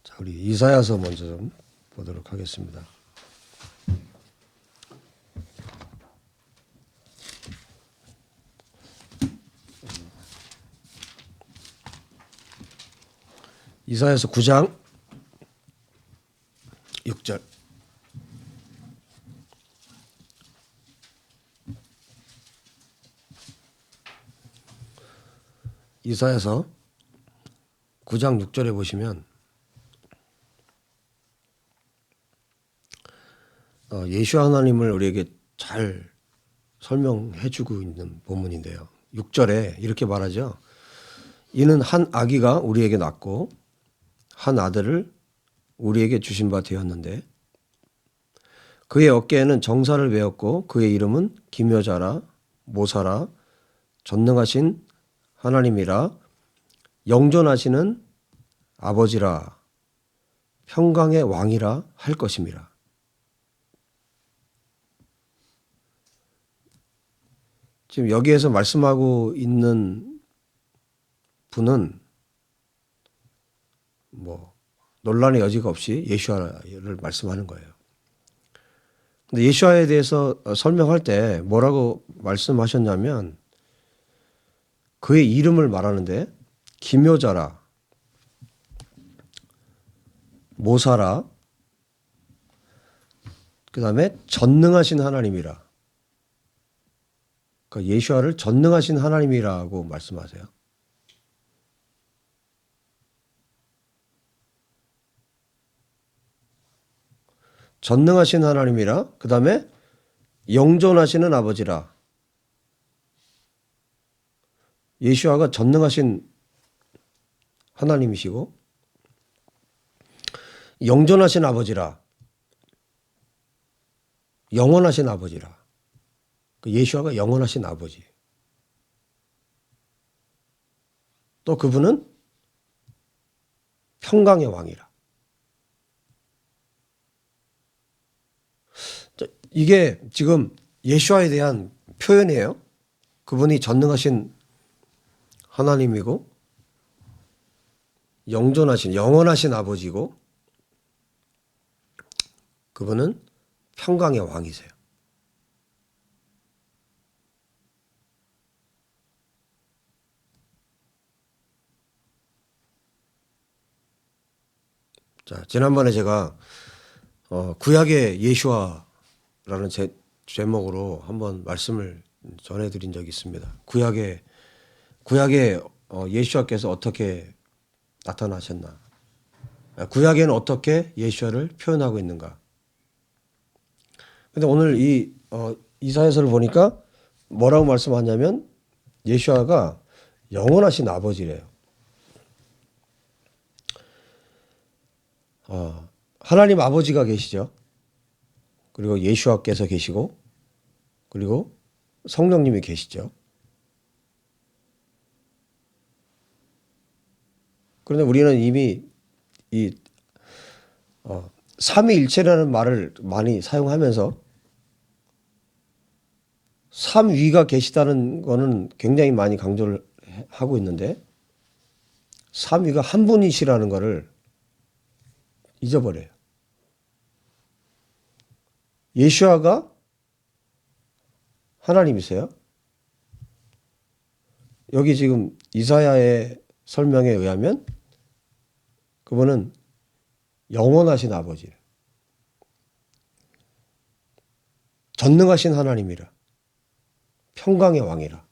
자, 우리 이사야서 먼저 좀 보도록 하겠습니다. 이사야서 9장 6절. 이사야서 9장 6절에 보시면 예수 하나님을 우리에게 잘 설명해 주고 있는 본문인데요. 6절에 이렇게 말하죠. 이는 한 아기가 우리에게 낳고 한 아들을 우리에게 주신 바 되었는데 그의 어깨에는 정사를 메었고 그의 이름은 기묘자라 모사라 전능하신 하나님이라 영존하시는 아버지라 평강의 왕이라 할 것임이라. 지금 여기에서 말씀하고 있는 분은 논란의 여지가 없이 예수아를 말씀하는 거예요. 근데 예수아에 대해서 설명할 때 뭐라고 말씀하셨냐면 그의 이름을 말하는데 기묘자라 모사라 그 다음에 전능하신 하나님이라. 그러니까 예수아를 전능하신 하나님이라고 말씀하세요. 전능하신 하나님이라 그 다음에 영존하시는 아버지라. 예수아가 전능하신 하나님이시고 영존하신 아버지라. 영원하신 아버지라. 예수아가 영원하신 아버지. 또 그분은 평강의 왕이라. 이게 지금 예수아에 대한 표현이에요. 그분이 전능하신 하나님이고 영존하신 영원하신 아버지고 그분은 평강의 왕이세요. 자, 지난번에 제가 구약의 예수아라는 제목으로 한번 말씀을 전해드린 적이 있습니다. 구약의 예수아께서 어떻게 나타나셨나? 구약에는 어떻게 예수아를 표현하고 있는가? 근데 오늘 이 이사야서를 보니까 뭐라고 말씀하냐면 예수아가 영원하신 아버지래요. 하나님 아버지가 계시죠. 그리고 예수아께서 계시고 그리고 성령님이 계시죠. 그런데 우리는 이미 이 삼위일체라는 말을 많이 사용하면서 삼위가 계시다는 거는 굉장히 많이 강조를 하고 있는데 삼위가 한 분이시라는 거를 잊어버려요. 예수아가 하나님이세요. 여기 지금 이사야의 설명에 의하면 그분은 영원하신 아버지예요. 전능하신 하나님이라. 평강의 왕이라.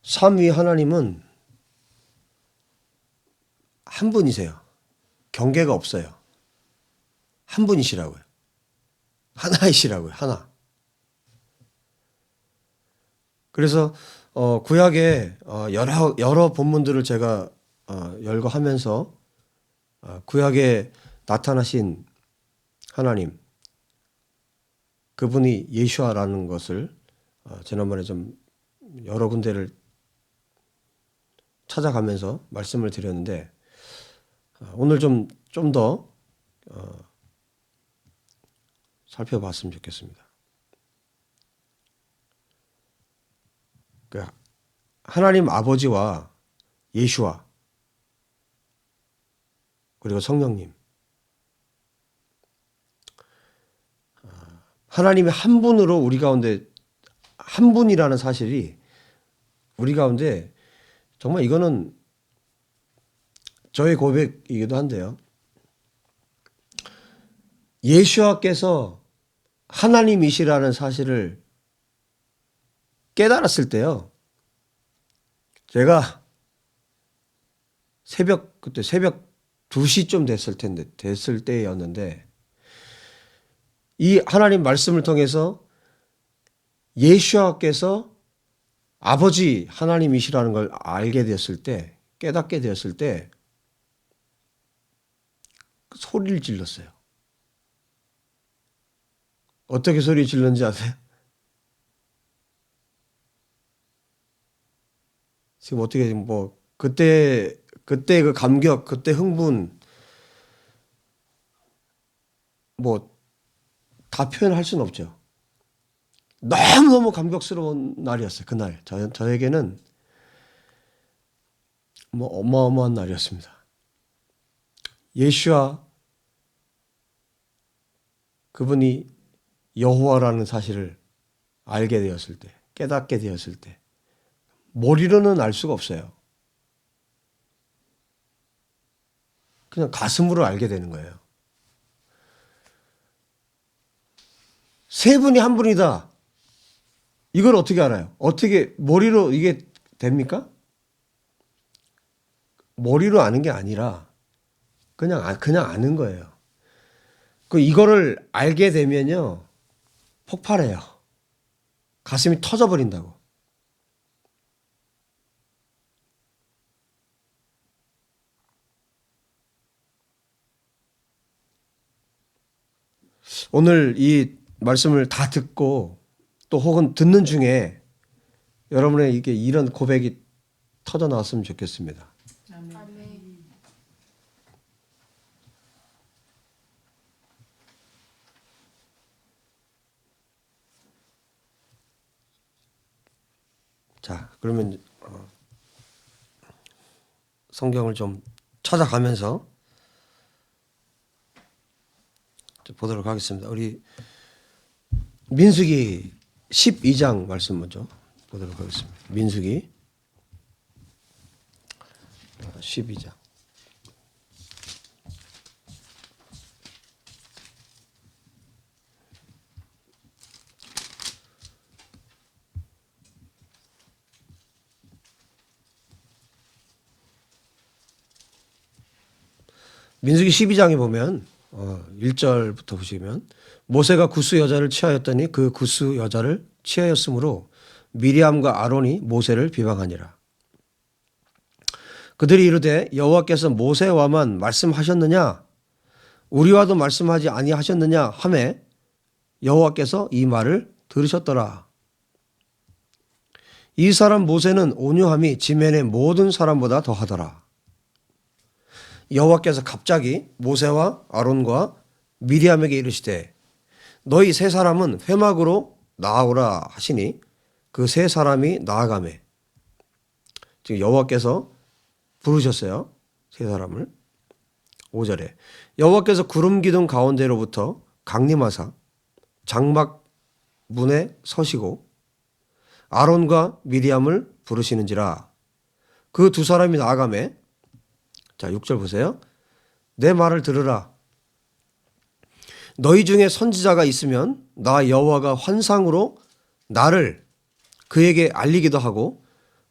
삼위 하나님은 한 분이세요. 경계가 없어요. 한 분이시라고요. 하나이시라고요. 하나. 그래서 구약의 여러 본문들을 제가 열거하면서 구약에 나타나신 하나님 그분이 예수아라는 것을 지난번에 좀 여러 군데를 찾아가면서 말씀을 드렸는데 오늘 좀 더 살펴봤으면 좋겠습니다. 하나님 아버지와 예수와 그리고 성령님, 하나님의 한 분으로 우리 가운데 한 분이라는 사실이 우리 가운데 정말 이거는 저의 고백이기도 한데요. 예수와께서 하나님이시라는 사실을 깨달았을 때요. 제가 그때 새벽 2시쯤 됐을 때였는데 이 하나님 말씀을 통해서 예수와께서 아버지 하나님이시라는 걸 알게 되었을 때, 깨닫게 되었을 때 소리를 질렀어요. 어떻게 소리 질렀는지 아세요? 지금 어떻게 그때 그 감격, 그때 흥분 다 표현할 수는 없죠. 너무너무 감격스러운 날이었어요. 그날 저에게는 어마어마한 날이었습니다. 예수와 그분이 여호와라는 사실을 알게 되었을 때, 깨닫게 되었을 때 머리로는 알 수가 없어요. 그냥 가슴으로 알게 되는 거예요. 세 분이 한 분이다. 이걸 어떻게 알아요? 어떻게 머리로 이게 됩니까? 머리로 아는 게 아니라 그냥 아는 거예요. 이거를 알게 되면요. 폭발해요. 가슴이 터져버린다고. 오늘 이 말씀을 다 듣고 또 혹은 듣는 중에 여러분의 이런 고백이 터져 나왔으면 좋겠습니다. 아멘. 자, 그러면 성경을 좀 찾아가면서 보도록 하겠습니다. 우리 민수기 12장 말씀 먼저 보도록 하겠습니다. 민수기 12장. 민수기 12장에 보면 1절부터 보시면 모세가 구스 여자를 취하였더니 그 구스 여자를 취하였으므로 미리암과 아론이 모세를 비방하니라. 그들이 이르되 여호와께서 모세와만 말씀하셨느냐 우리와도 말씀하지 아니하셨느냐 하매 여호와께서 이 말을 들으셨더라. 이 사람 모세는 온유함이 지면의 모든 사람보다 더하더라. 여호와께서 갑자기 모세와 아론과 미리암에게 이르시되 너희 세 사람은 회막으로 나아오라 하시니 그 세 사람이 나아가매. 지금 여호와께서 부르셨어요. 세 사람을. 5절에 여호와께서 구름 기둥 가운데로부터 강림하사 장막 문에 서시고 아론과 미리암을 부르시는지라. 그 두 사람이 나아가매. 자, 6절 보세요. 내 말을 들으라. 너희 중에 선지자가 있으면 나 여호와가 환상으로 나를 그에게 알리기도 하고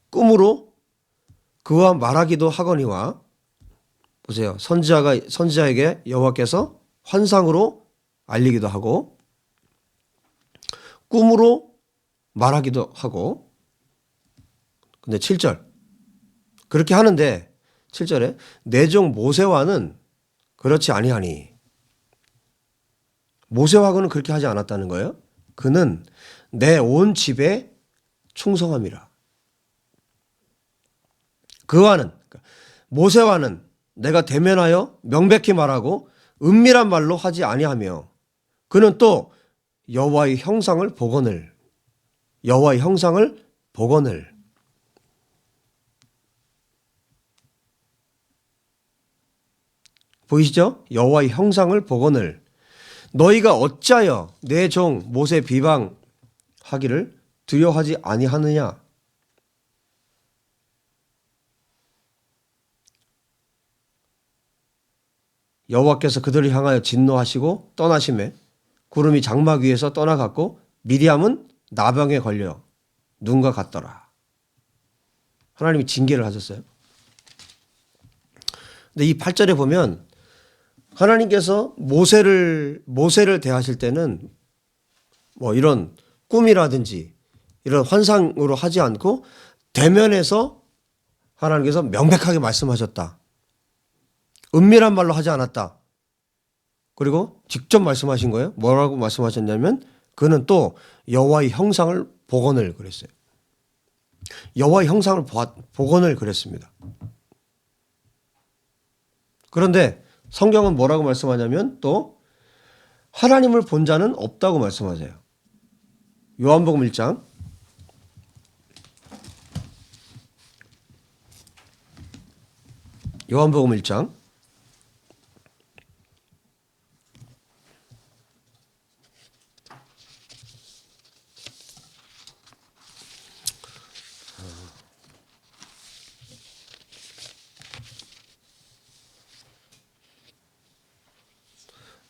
꿈으로 그와 말하기도 하거니와. 보세요. 선지자에게 여호와께서 환상으로 알리기도 하고 꿈으로 말하기도 하고. 근데 7절 그렇게 하는데 7절에 내 종 모세와는 그렇지 아니하니. 모세와는 그렇게 하지 않았다는 거예요. 그는 내 온 집에 충성함이라. 그와는 모세와는 내가 대면하여 명백히 말하고 은밀한 말로 하지 아니하며 그는 또 여호와의 형상을 복원을 보이시죠? 여호와의 형상을 보거늘 너희가 어찌하여 내 종 모세 비방하기를 두려워하지 아니하느냐. 여호와께서 그들을 향하여 진노하시고 떠나심에 구름이 장막 위에서 떠나갔고 미리암은 나병에 걸려 눈과 같더라. 하나님이 징계를 하셨어요. 근데 이 8절에 보면 하나님께서 모세를 대하실 때는 뭐 이런 꿈이라든지 이런 환상으로 하지 않고 대면에서 하나님께서 명백하게 말씀하셨다. 은밀한 말로 하지 않았다. 그리고 직접 말씀하신 거예요. 뭐라고 말씀하셨냐면 그는 또 여호와의 형상을 복원을 그랬어요. 여호와의 형상을 복원을 그랬습니다. 그런데 성경은 뭐라고 말씀하냐면 또 하나님을 본 자는 없다고 말씀하세요. 요한복음 1장 요한복음 1장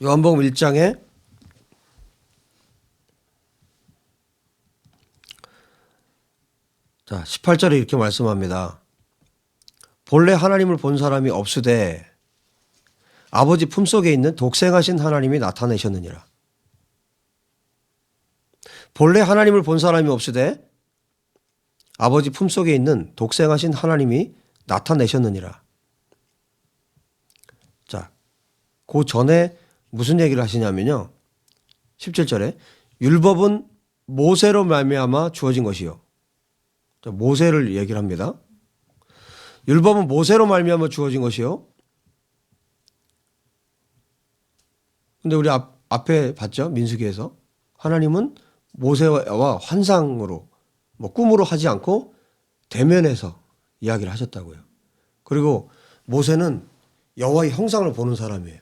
요한복음 1장에 자 18절에 이렇게 말씀합니다. 본래 하나님을 본 사람이 없으되 아버지 품속에 있는 독생하신 하나님이 나타내셨느니라. 본래 하나님을 본 사람이 없으되 아버지 품속에 있는 독생하신 하나님이 나타내셨느니라. 자, 그 전에 무슨 얘기를 하시냐면요. 17절에 율법은 모세로 말미암아 주어진 것이요. 자, 모세를 얘기를 합니다. 율법은 모세로 말미암아 주어진 것이요. 근데 우리 앞에 봤죠? 민수기에서 하나님은 모세와 환상으로 뭐 꿈으로 하지 않고 대면에서 이야기를 하셨다고요. 그리고 모세는 여호와의 형상을 보는 사람이에요.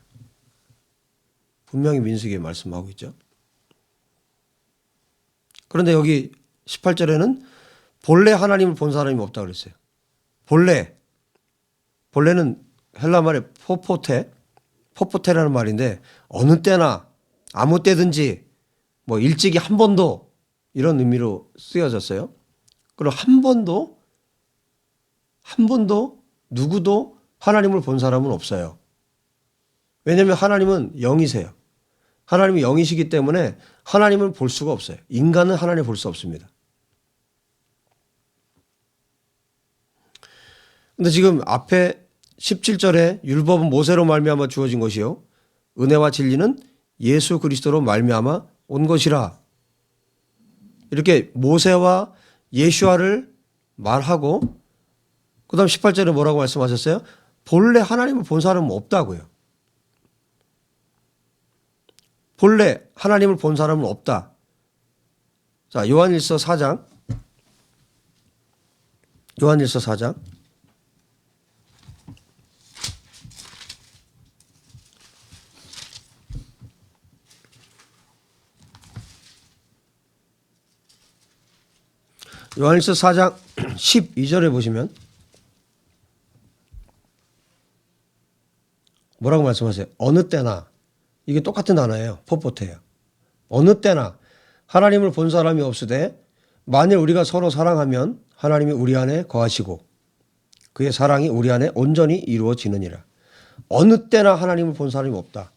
분명히 민수기에 말씀하고 있죠. 그런데 여기 18절에는 본래 하나님을 본 사람이 없다고 그랬어요. 본래는 헬라 말에 포포테라는 말인데 어느 때나 아무 때든지 뭐 일찍이 한 번도 이런 의미로 쓰여졌어요. 그리고 한 번도 누구도 하나님을 본 사람은 없어요. 왜냐하면 하나님은 영이세요. 하나님이 영이시기 때문에 하나님을 볼 수가 없어요. 인간은 하나님을 볼 수 없습니다. 근데 지금 앞에 17절에 율법은 모세로 말미암아 주어진 것이요 은혜와 진리는 예수 그리스도로 말미암아 온 것이라. 이렇게 모세와 예수아를 말하고 그다음 18절에 뭐라고 말씀하셨어요? 본래 하나님을 본 사람은 없다고요. 본래 하나님을 본 사람은 없다. 자, 요한일서 4장. 요한일서 4장. 요한일서 4장 12절에 보시면 뭐라고 말씀하세요? 어느 때나 이게 똑같은 단어예요. 포포테예요. 어느 때나 하나님을 본 사람이 없으되 만일 우리가 서로 사랑하면 하나님이 우리 안에 거하시고 그의 사랑이 우리 안에 온전히 이루어지느니라. 어느 때나 하나님을 본 사람이 없다.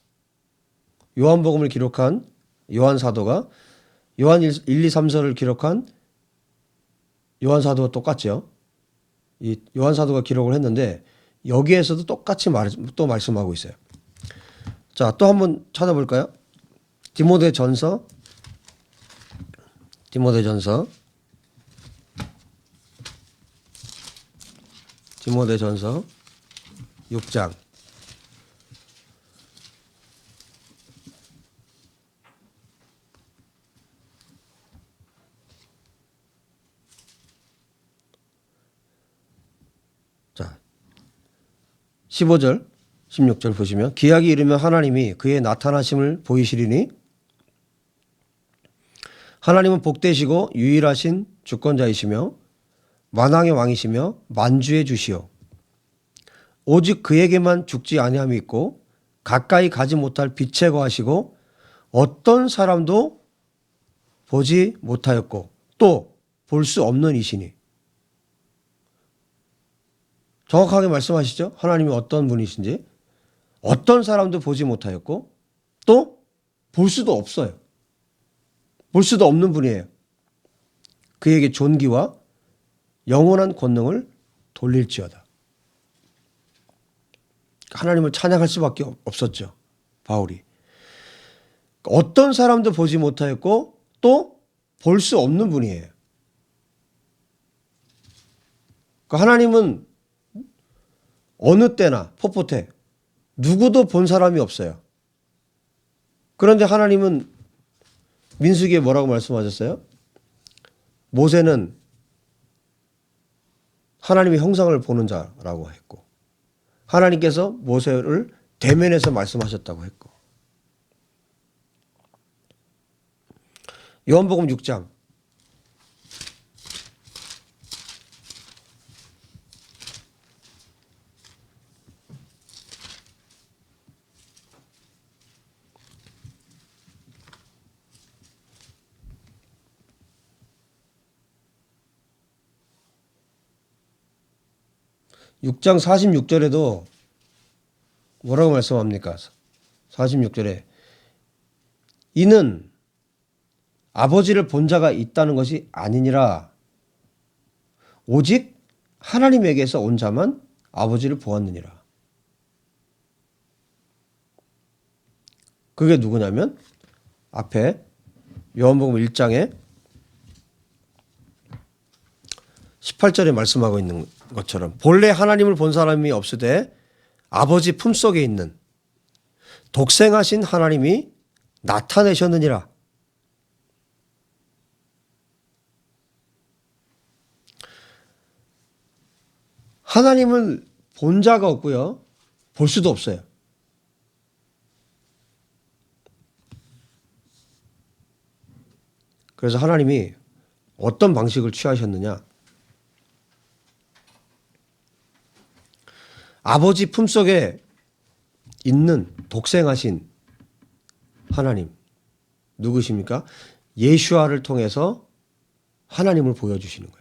요한복음을 기록한 요한 사도가 요한 1, 2, 3서를 기록한 요한 사도가 똑같죠. 이 요한 사도가 기록을 했는데 여기에서도 똑같이 또 말씀하고 있어요. 자, 또 한번 찾아볼까요? 디모데전서 6장. 자, 15절. 16절 보시면 기약이 이르면 하나님이 그의 나타나심을 보이시리니 하나님은 복되시고 유일하신 주권자이시며 만왕의 왕이시며 만주의 주시오. 오직 그에게만 죽지 아니함이 있고 가까이 가지 못할 빛에 거하시고 어떤 사람도 보지 못하였고 또 볼 수 없는 이시니. 정확하게 말씀하시죠? 하나님이 어떤 분이신지. 어떤 사람도 보지 못하였고 또 볼 수도 없어요. 볼 수도 없는 분이에요. 그에게 존귀와 영원한 권능을 돌릴지어다. 하나님을 찬양할 수밖에 없었죠. 바울이. 어떤 사람도 보지 못하였고 또 볼 수 없는 분이에요. 하나님은 어느 때나 포포테 누구도 본 사람이 없어요. 그런데 하나님은 민수기에 뭐라고 말씀하셨어요? 모세는 하나님의 형상을 보는 자라고 했고 하나님께서 모세를 대면해서 말씀하셨다고 했고 요한복음 6장 6장 46절에도 뭐라고 말씀합니까? 46절에 이는 아버지를 본 자가 있다는 것이 아니니라 오직 하나님에게서 온 자만 아버지를 보았느니라. 그게 누구냐면 앞에 요한복음 1장에 18절에 말씀하고 있는 것처럼 본래 하나님을 본 사람이 없으되 아버지 품속에 있는 독생하신 하나님이 나타내셨느니라. 하나님을 본 자가 없고요. 볼 수도 없어요. 그래서 하나님이 어떤 방식을 취하셨느냐. 아버지 품속에 있는 독생하신 하나님 누구십니까? 예수아를 통해서 하나님을 보여주시는 거예요.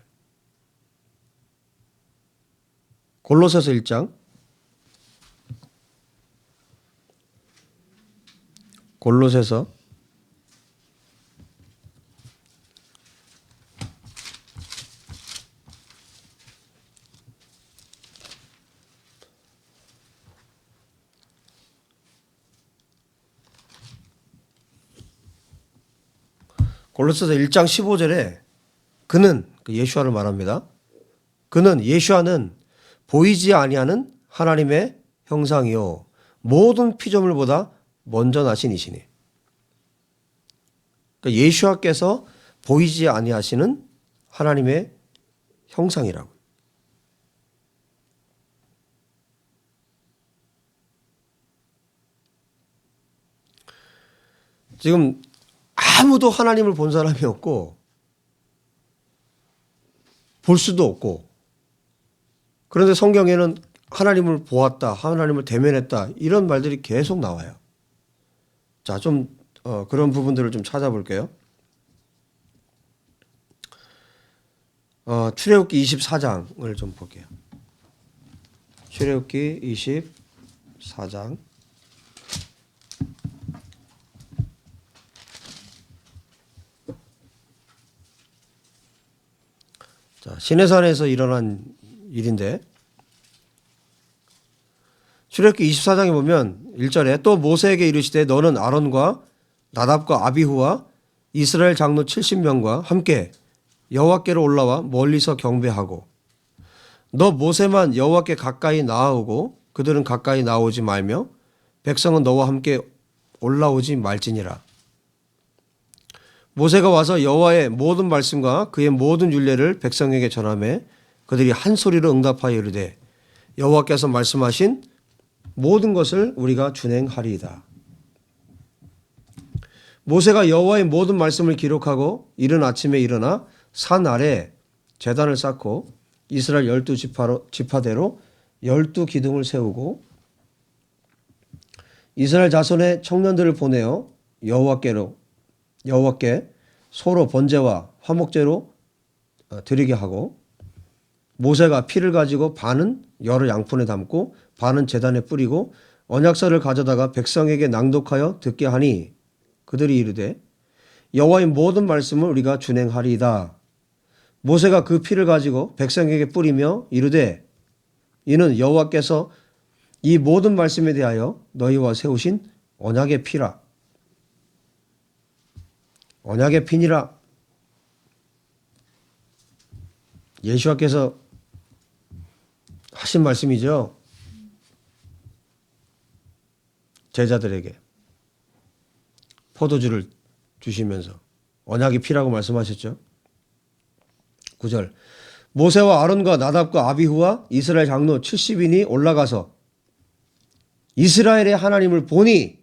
골로새서 1장 골로새서 1장 15절에 그는 예수아를 말합니다. 그는 예수아는 보이지 아니하는 하나님의 형상이요 모든 피조물보다 먼저 나신 이시니. 그러니까 예수아께서 보이지 아니하시는 하나님의 형상이라고. 지금 아무도 하나님을 본 사람이 없고 볼 수도 없고 그런데 성경에는 하나님을 보았다, 하나님을 대면했다 이런 말들이 계속 나와요. 자, 좀 그런 부분들을 좀 찾아볼게요. 출애굽기 24장을 좀 볼게요. 출애굽기 24장 자, 시내산에서 일어난 일인데 출애굽기 24장에 보면 1절에 또 모세에게 이르시되 너는 아론과 나답과 아비후와 이스라엘 장로 70명과 함께 여호와께로 올라와 멀리서 경배하고 너 모세만 여호와께 가까이 나아오고 그들은 가까이 나오지 말며 백성은 너와 함께 올라오지 말지니라. 모세가 와서 여호와의 모든 말씀과 그의 모든 율례를 백성에게 전하매 그들이 한 소리로 응답하여 이르되 여호와께서 말씀하신 모든 것을 우리가 준행하리이다. 모세가 여호와의 모든 말씀을 기록하고 이른 아침에 일어나 산 아래 제단을 쌓고 이스라엘 12지파대로 12기둥을 세우고 이스라엘 자손의 청년들을 보내어 여호와께 소로 번제와 화목제로 드리게 하고 모세가 피를 가지고 반은 여러 양푼에 담고 반은 제단에 뿌리고 언약서를 가져다가 백성에게 낭독하여 듣게 하니 그들이 이르되 여호와의 모든 말씀을 우리가 준행하리이다. 모세가 그 피를 가지고 백성에게 뿌리며 이르되 이는 여호와께서 이 모든 말씀에 대하여 너희와 세우신 언약의 피라. 언약의 피니라. 예수와께서 하신 말씀이죠. 제자들에게 포도주를 주시면서 언약의 피라고 말씀하셨죠. 9절 모세와 아론과 나답과 아비후와 이스라엘 장로 70인이 올라가서 이스라엘의 하나님을 보니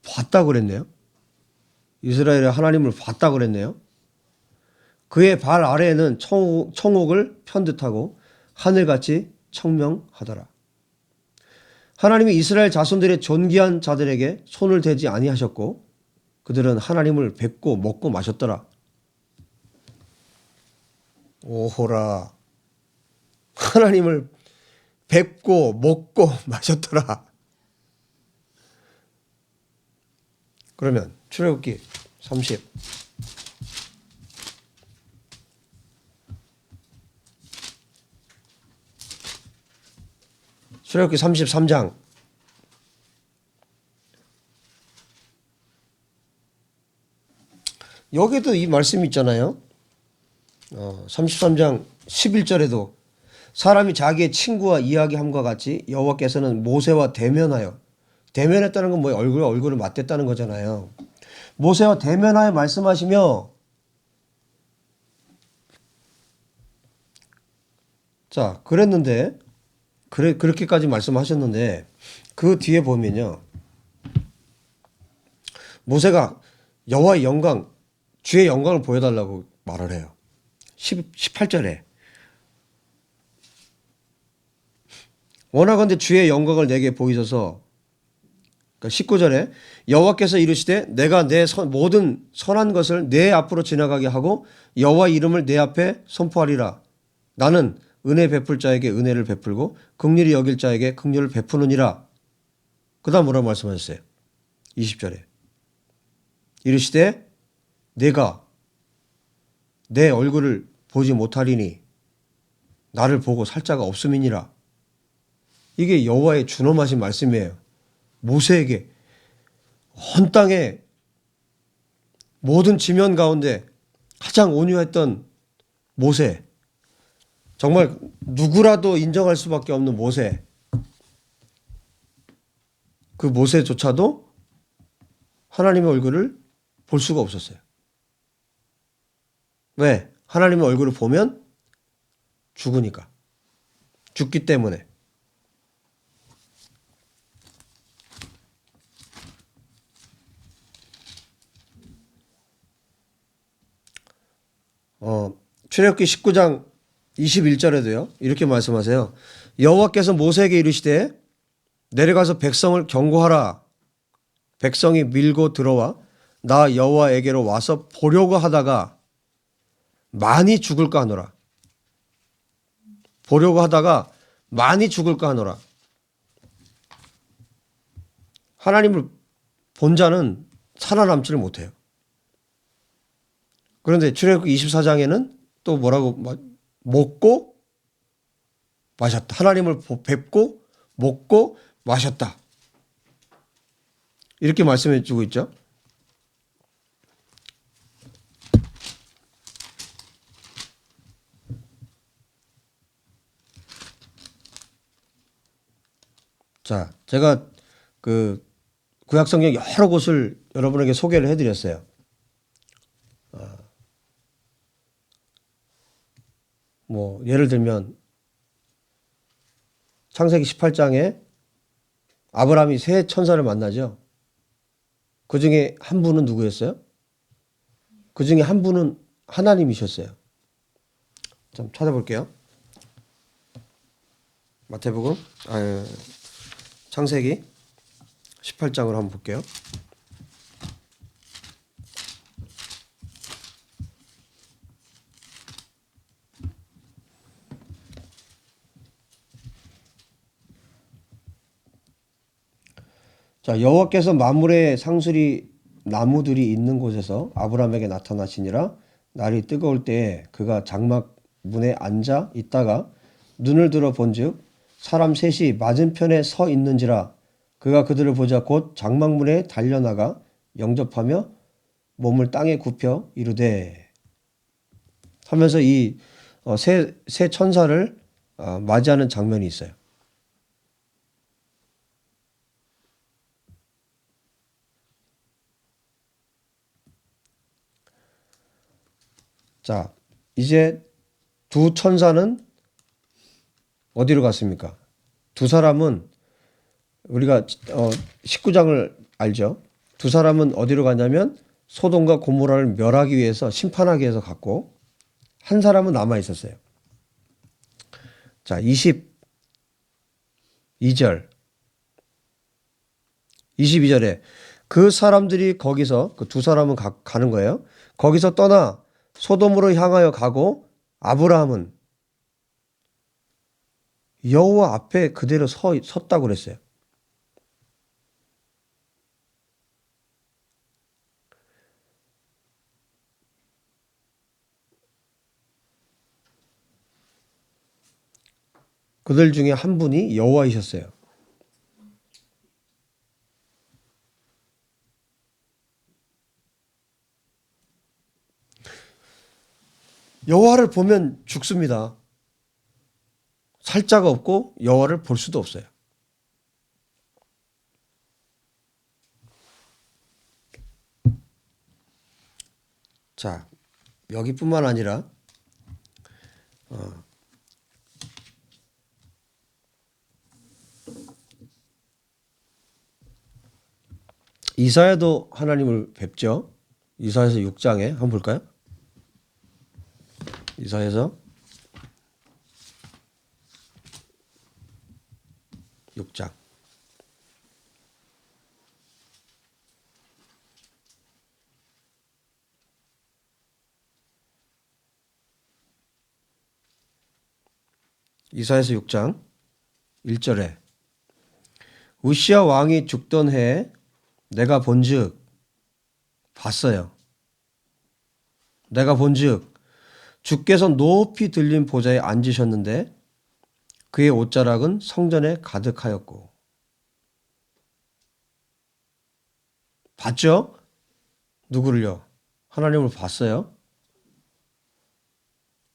봤다고 그랬네요. 이스라엘의 하나님을 봤다고 그랬네요. 그의 발 아래에는 청옥을 편듯하고 하늘같이 청명하더라. 하나님이 이스라엘 자손들의 존귀한 자들에게 손을 대지 아니하셨고 그들은 하나님을 뵙고 먹고 마셨더라. 오호라. 하나님을 뵙고 먹고 마셨더라. 그러면 출애굽기 30 출애굽기 33장 여기도 이 말씀이 있잖아요. 33장 11절에도 사람이 자기의 친구와 이야기함과 같이 여호와께서는 모세와 대면했다는 건 뭐예요? 얼굴을 맞댔다는 거잖아요. 모세와 대면하여 말씀하시며 자 그랬는데 그렇게까지 말씀하셨는데 그 뒤에 보면요. 모세가 여호와의 영광 주의 영광을 보여달라고 말을 해요. 18절에 원하건대 주의 영광을 내게 보이소서. 그러니까 19절에 여호와께서 이르시되 내가 내 모든 선한 것을 내 앞으로 지나가게 하고 여호와 이름을 내 앞에 선포하리라. 나는 은혜 베풀 자에게 은혜를 베풀고 긍휼히 여길 자에게 긍휼을 베푸느니라. 그 다음 뭐라고 말씀하셨어요? 20절에 이르시되 내가 내 얼굴을 보지 못하리니 나를 보고 살 자가 없음이니라. 이게 여호와의 준엄하신 말씀이에요. 모세에게 온 땅의 모든 지면 가운데 가장 온유했던 모세, 정말 누구라도 인정할 수밖에 없는 모세, 그 모세조차도 하나님의 얼굴을 볼 수가 없었어요. 왜? 하나님의 얼굴을 보면 죽으니까. 죽기 때문에. 출애굽기 19장 21절에도요. 이렇게 말씀하세요. 여호와께서 모세에게 이르시되 내려가서 백성을 경고하라. 백성이 밀고 들어와 나 여호와에게로 와서 보려고 하다가 많이 죽을까 하노라. 보려고 하다가 많이 죽을까 하노라. 하나님을 본 자는 살아남지를 못해요. 그런데 출애굽기 24장에는 또 뭐라고 먹고 마셨다. 하나님을 뵙고 먹고 마셨다. 이렇게 말씀해 주고 있죠. 자, 제가 그 구약성경 여러 곳을 여러분에게 소개를 해드렸어요. 뭐 예를 들면 창세기 18장에 아브라함이 세 천사를 만나죠. 그 중에 한 분은 누구였어요? 그 중에 한 분은 하나님이셨어요. 좀 찾아볼게요. 마태복음, 창세기 18장으로 한번 볼게요. 자, 여호와께서 만물의 상수리 나무들이 있는 곳에서 아브라함에게 나타나시니라. 날이 뜨거울 때에 그가 장막 문에 앉아 있다가 눈을 들어 본즉 사람 셋이 맞은편에 서 있는지라. 그가 그들을 보자 곧 장막문에 달려나가 영접하며 몸을 땅에 굽혀 이르되 하면서 이 세 천사를 맞이하는 장면이 있어요. 자, 이제 두 천사는 어디로 갔습니까? 두 사람은 우리가 19장을 알죠. 두 사람은 어디로 가냐면 소돔과 고모라를 멸하기 위해서 심판하기 위해서 갔고 한 사람은 남아 있었어요. 자, 22절에 그 사람들이 거기서 그 두 사람은 가는 거예요. 거기서 떠나 소돔으로 향하여 가고 아브라함은 여호와 앞에 그대로 섰다고 그랬어요. 그들 중에 한 분이 여호와이셨어요. 여호와를 보면 죽습니다. 살 자가 없고 여호와를 볼 수도 없어요. 자, 여기뿐만 아니라 이사야도 하나님을 뵙죠. 이사야서 6장에 한번 볼까요? 이사야서 6장. 이사야서 6장 1절에 우시야 왕이 죽던 해에 내가 본즉 봤어요. 내가 본즉 주께서 높이 들린 보좌에 앉으셨는데 그의 옷자락은 성전에 가득하였고. 봤죠? 누구를요? 하나님을 봤어요.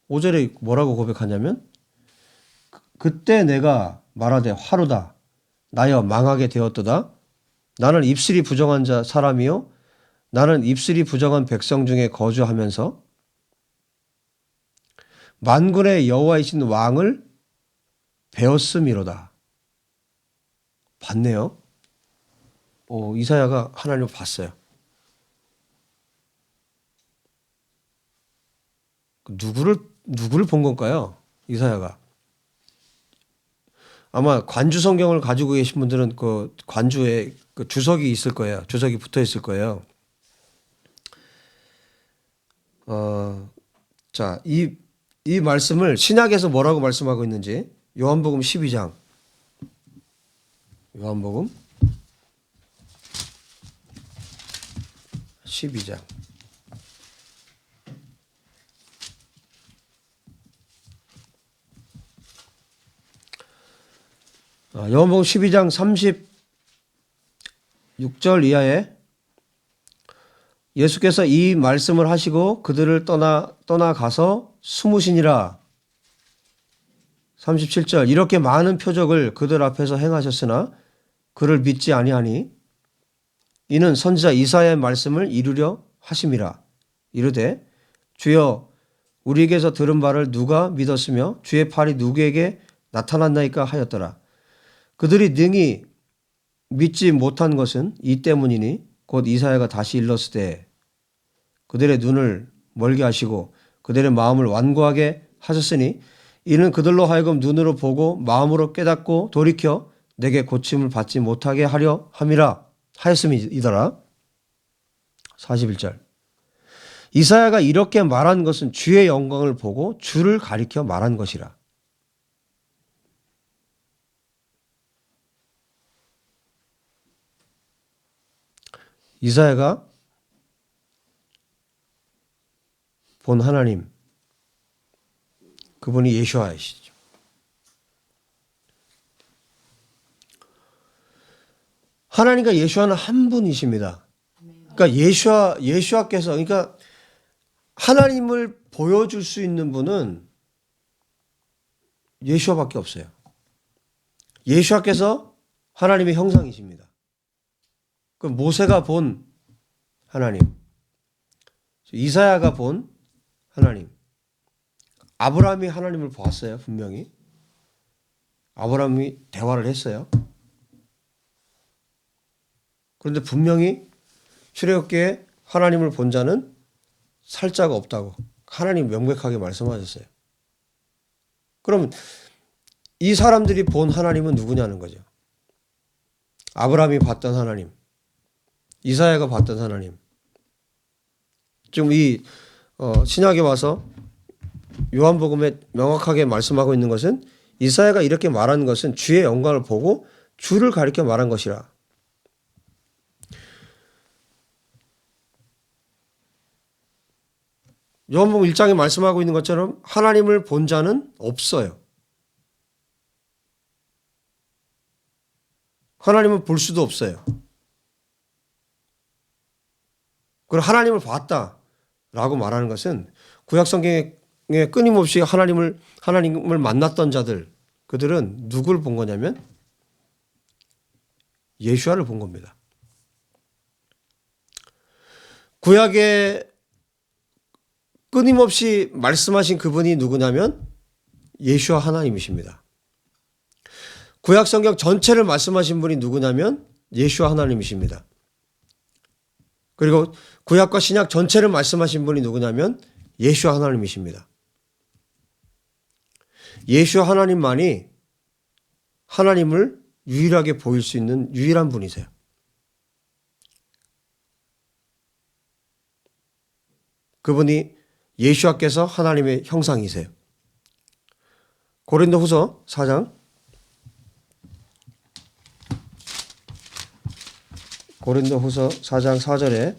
5절에 뭐라고 고백하냐면 그때 내가 말하되 화루다 나여 망하게 되었도다. 나는 입술이 부정한 사람이요 나는 입술이 부정한 백성 중에 거주하면서 만군의 여호와이신 왕을 배웠음이로다. 봤네요. 이사야가 하나님을 봤어요. 누구를 본 건가요? 이사야가. 아마 관주 성경을 가지고 계신 분들은 그 관주에 그 주석이 있을 거예요. 주석이 붙어 있을 거예요. 자, 이 말씀을 신약에서 뭐라고 말씀하고 있는지 요한복음 12장. 요한복음 12장. 요한복음 12장 36절 이하에 예수께서 이 말씀을 하시고 그들을 떠나가서 숨으시니라. 37절 이렇게 많은 표적을 그들 앞에서 행하셨으나 그를 믿지 아니하니 이는 선지자 이사야의 말씀을 이루려 하심이라. 이르되 주여 우리에게서 들은 바를 누가 믿었으며 주의 팔이 누구에게 나타났나이까 하였더라. 그들이 능히 믿지 못한 것은 이 때문이니 곧 이사야가 다시 일렀을 때 그들의 눈을 멀게 하시고 그들의 마음을 완고하게 하셨으니 이는 그들로 하여금 눈으로 보고 마음으로 깨닫고 돌이켜 내게 고침을 받지 못하게 하려 함이라 하였음이더라. 41절. 이사야가 이렇게 말한 것은 주의 영광을 보고 주를 가리켜 말한 것이라. 이사야가 본 하나님, 그분이 예수와이시죠. 하나님과 예수와는 한 분이십니다. 그러니까 예수와께서, 그러니까 하나님을 보여줄 수 있는 분은 예수와밖에 없어요. 예수와께서 하나님의 형상이십니다. 그 모세가 본 하나님, 이사야가 본 하나님, 아브라함이 하나님을 보았어요. 분명히 아브라함이 대화를 했어요. 그런데 분명히 출애굽기에 하나님을 본 자는 살자가 없다고 하나님 명백하게 말씀하셨어요. 그럼 이 사람들이 본 하나님은 누구냐는 거죠. 아브라함이 봤던 하나님, 이사야가 봤던 하나님. 지금 이 신약에 와서 요한복음에 명확하게 말씀하고 있는 것은 이사야가 이렇게 말한 것은 주의 영광을 보고 주를 가리켜 말한 것이라. 요한복음 1장에 말씀하고 있는 것처럼 하나님을 본 자는 없어요. 하나님을 볼 수도 없어요. 그리고 하나님을 봤다라고 말하는 것은 구약 성경에 끊임없이 하나님을 만났던 자들, 그들은 누굴 본 거냐면 예수와를 본 겁니다. 구약에 끊임없이 말씀하신 그분이 누구냐면 예수와 하나님이십니다. 구약 성경 전체를 말씀하신 분이 누구냐면 예수와 하나님이십니다. 그리고 구약과 신약 전체를 말씀하신 분이 누구냐면 예수와 하나님이십니다. 예수와 하나님만이 하나님을 유일하게 보일 수 있는 유일한 분이세요. 그분이 예수와께서 하나님의 형상이세요. 고린도후서 4장 고린도후서 4장 4절에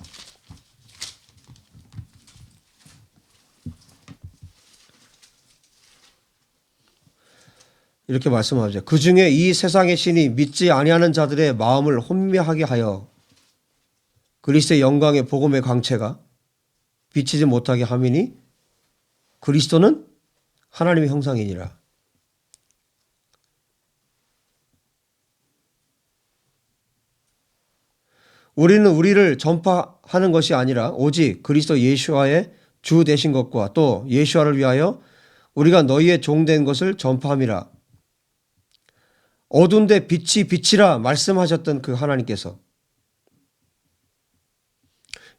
이렇게 말씀하죠. 그 중에 이 세상의 신이 믿지 아니하는 자들의 마음을 혼미하게 하여 그리스도의 영광의 복음의 광채가 비치지 못하게 함이니 그리스도는 하나님의 형상이니라. 우리는 우리를 전파하는 것이 아니라 오직 그리스도 예수와의 주 되신 것과 또 예수와를 위하여 우리가 너희의 종된 것을 전파함이라. 어두운데 빛이 빛이라 말씀하셨던 그 하나님께서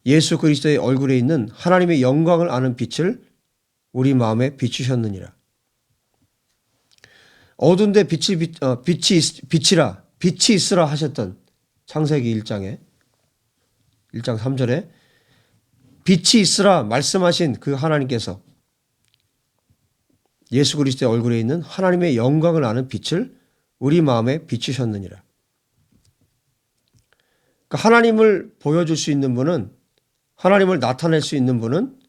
예수 그리스도의 얼굴에 있는 하나님의 영광을 아는 빛을 우리 마음에 비추셨느니라. 어두운데 빛이라 빛이 있으라 하셨던 창세기 1장 3절에 빛이 있으라 말씀하신 그 하나님께서 예수 그리스도의 얼굴에 있는 하나님의 영광을 아는 빛을 우리 마음에 비추셨느니라. 그러니까 하나님을 보여줄 수 있는 분은, 하나님을 나타낼 수 있는 분은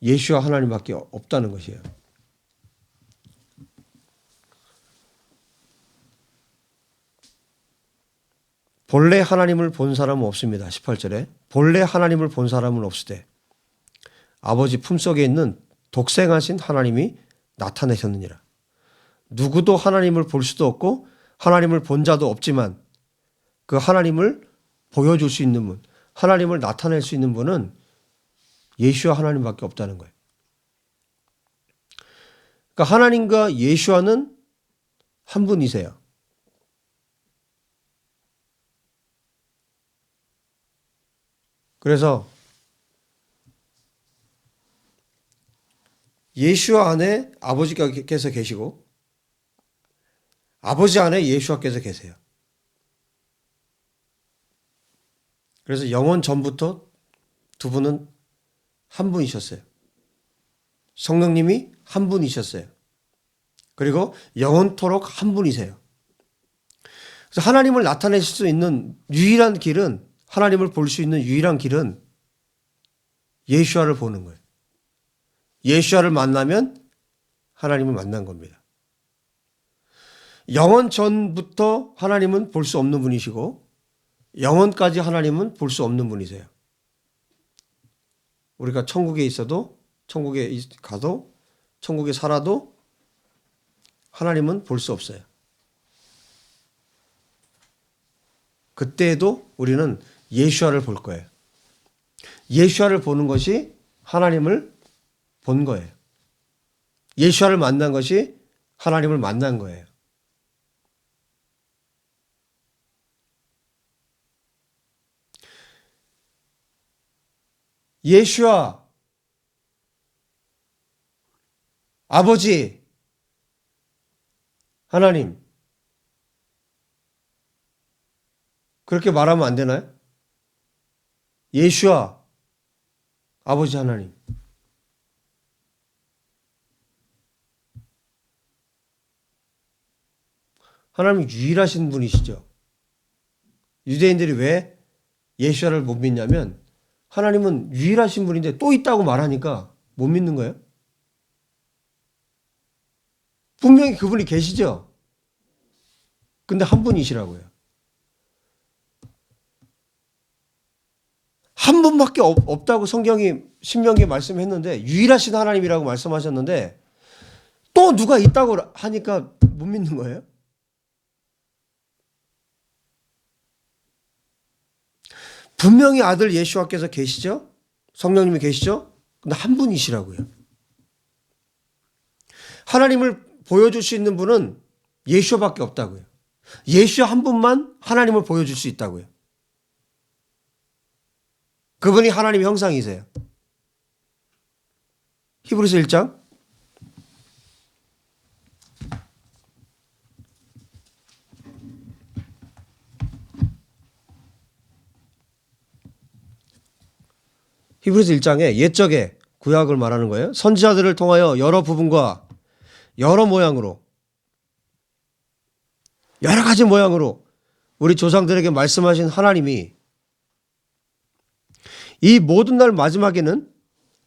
예수와 하나님밖에 없다는 것이에요. 본래 하나님을 본 사람은 없습니다. 18절에 본래 하나님을 본 사람은 없으되 아버지 품속에 있는 독생하신 하나님이 나타내셨느니라. 누구도 하나님을 볼 수도 없고 하나님을 본 자도 없지만 그 하나님을 보여줄 수 있는 분, 하나님을 나타낼 수 있는 분은 예수와 하나님밖에 없다는 거예요. 그러니까 하나님과 예수와는 한 분이세요. 그래서 예수와 안에 아버지께서 계시고 아버지 안에 예수와께서 계세요. 그래서 영원 전부터 두 분은 한 분이셨어요. 성령님이 한 분이셨어요. 그리고 영원토록 한 분이세요. 그래서 하나님을 나타내실 수 있는 유일한 길은, 하나님을 볼 수 있는 유일한 길은 예수와를 보는 거예요. 예수와를 만나면 하나님을 만난 겁니다. 영원 전부터 하나님은 볼 수 없는 분이시고 영원까지 하나님은 볼 수 없는 분이세요. 우리가 천국에 있어도, 천국에 가도, 천국에 살아도 하나님은 볼 수 없어요. 그때에도 우리는 예수와를 볼 거예요. 예수와를 보는 것이 하나님을 본 거예요. 예수와를 만난 것이 하나님을 만난 거예요. 예수와 아버지 하나님, 그렇게 말하면 안 되나요? 예수와 아버지 하나님. 하나님이 유일하신 분이시죠. 유대인들이 왜 예수와를 못 믿냐면 하나님은 유일하신 분인데 또 있다고 말하니까 못 믿는 거예요. 분명히 그분이 계시죠. 근데 한 분이시라고요. 한 분밖에 없다고 성경이 신명기에 말씀했는데, 유일하신 하나님이라고 말씀하셨는데 또 누가 있다고 하니까 못 믿는 거예요. 분명히 아들 예수와께서 계시죠. 성령님이 계시죠. 근데 한 분이시라고요. 하나님을 보여줄 수 있는 분은 예수와밖에 없다고요. 예수 한 분만 하나님을 보여줄 수 있다고요. 그분이 하나님의 형상이세요. 히브리서 1장 히브리서 1장에 옛적에 구약을 말하는 거예요. 선지자들을 통하여 여러 부분과 여러 모양으로, 여러 가지 모양으로 우리 조상들에게 말씀하신 하나님이 이 모든 날 마지막에는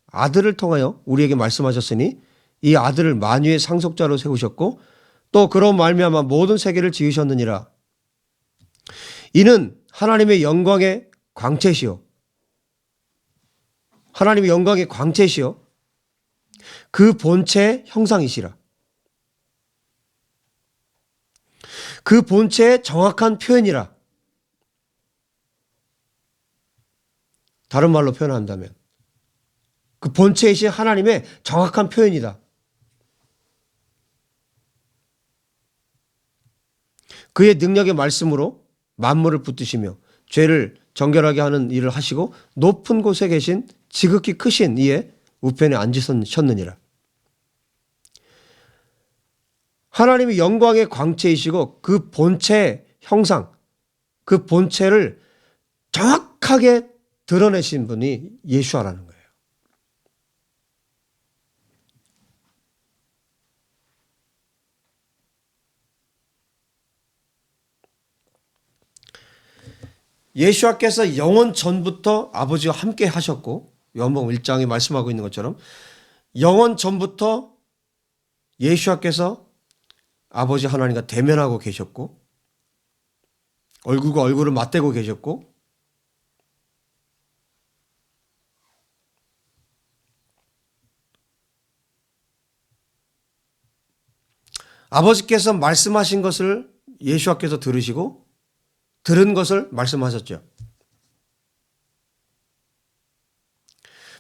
아들을 통하여 우리에게 말씀하셨으니 이 아들을 만유의 상속자로 세우셨고 또 그런 말미암아 모든 세계를 지으셨느니라. 이는 하나님의 영광의 광채시요, 하나님의 영광의 광채시요 그 본체의 형상이시라. 그 본체의 정확한 표현이라. 다른 말로 표현한다면 그 본체이신 하나님의 정확한 표현이다. 그의 능력의 말씀으로 만물을 붙드시며 죄를 정결하게 하는 일을 하시고 높은 곳에 계신 지극히 크신 이의 우편에 앉으셨느니라. 하나님이 영광의 광채이시고 그 본체의 형상, 그 본체를 정확하게 드러내신 분이 예수아라는 거예요. 예수아께서 영원 전부터 아버지와 함께 하셨고, 요한복음 1장에 말씀하고 있는 것처럼 영원 전부터 예수아께서 아버지 하나님과 대면하고 계셨고 얼굴과 얼굴을 맞대고 계셨고 아버지께서 말씀하신 것을 예수아께서 들으시고 들은 것을 말씀하셨죠.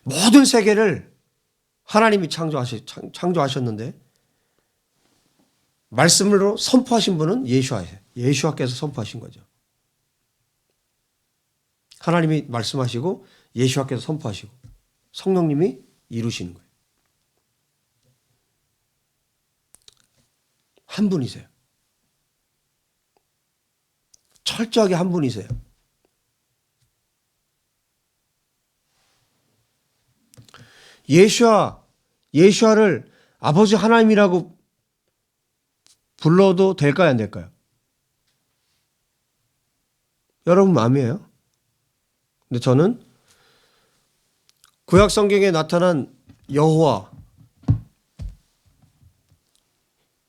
모든 세계를 하나님이 창조하셨는데 말씀으로 선포하신 분은 예수아예요. 예수아께서 선포하신 거죠. 하나님이 말씀하시고 예수와께서 선포하시고 성령님이 이루시는 거예요. 한 분이세요. 철저하게 한 분이세요. 예수와를 아버지 하나님이라고 불러도 될까요, 안 될까요? 여러분 마음이에요. 근데 저는 구약 성경에 나타난 여호와,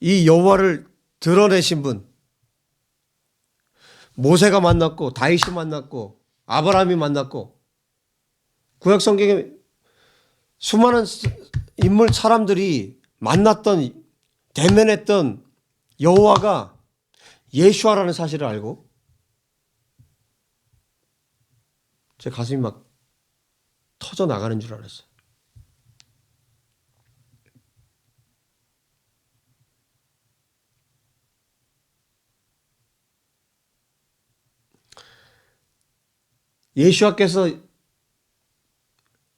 이 여호와를 드러내신 분, 모세가 만났고 다윗이 만났고 아브라함이 만났고 구약 성경에 수많은 인물 사람들이 만났던 대면했던 여호와가 예수아라는 사실을 알고 제 가슴이 막 터져 나가는 줄 알았어요. 예수아께서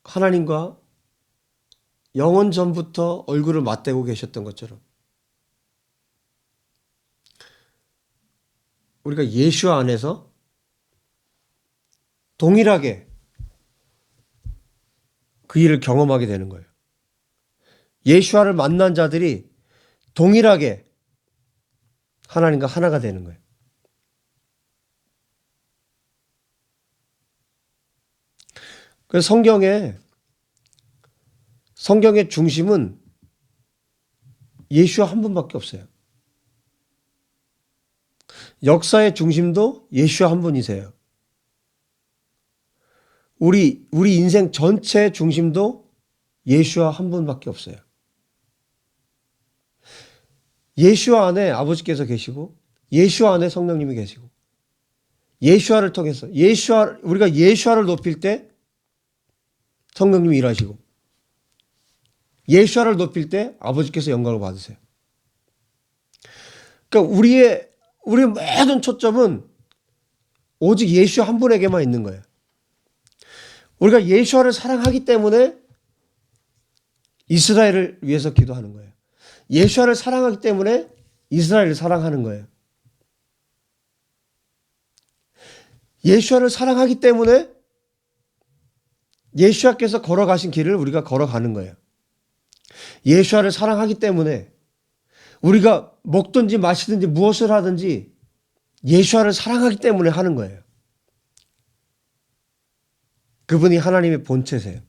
하나님과 영원 전부터 얼굴을 맞대고 계셨던 것처럼 우리가 예수아 안에서 동일하게 그 일을 경험하게 되는 거예요. 예수아를 만난 자들이 동일하게 하나님과 하나가 되는 거예요. 그래서 성경의 중심은 예수아 한 분밖에 없어요. 역사의 중심도 예수아 한 분이세요. 우리 인생 전체의 중심도 예수아 한 분밖에 없어요. 예수아 안에 아버지께서 계시고 예수아 안에 성령님이 계시고 예수아를 통해서 우리가 예수아를 높일 때 성령님이 일하시고 예수아를 높일 때 아버지께서 영광을 받으세요. 그러니까 우리의 모든 초점은 오직 예수 한 분에게만 있는 거예요. 우리가 예수아를 사랑하기 때문에 이스라엘을 위해서 기도하는 거예요. 예수아를 사랑하기 때문에 이스라엘을 사랑하는 거예요. 예수아를 사랑하기 때문에 예수아께서 걸어가신 길을 우리가 걸어가는 거예요. 예수아를 사랑하기 때문에 우리가 먹든지 마시든지 무엇을 하든지 예수아를 사랑하기 때문에 하는 거예요. 그분이 하나님의 본체세요.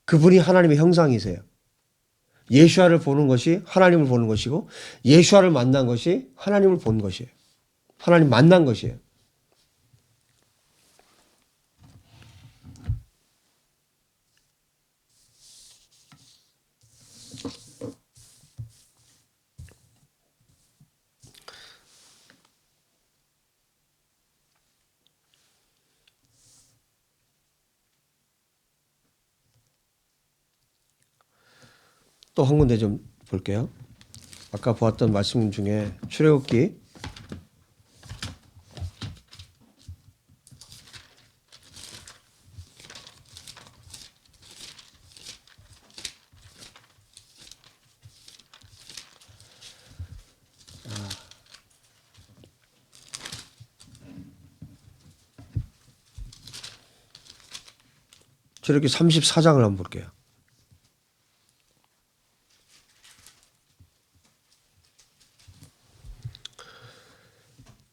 그분이 하나님의 형상이세요. 예수아를 보는 것이 하나님을 보는 것이고 예수아를 만난 것이 하나님을 본 것이에요. 하나님 만난 것이에요. 또 한 군데 좀 볼게요. 아까 보았던 말씀 중에 출애굽기 34장을 한번 볼게요.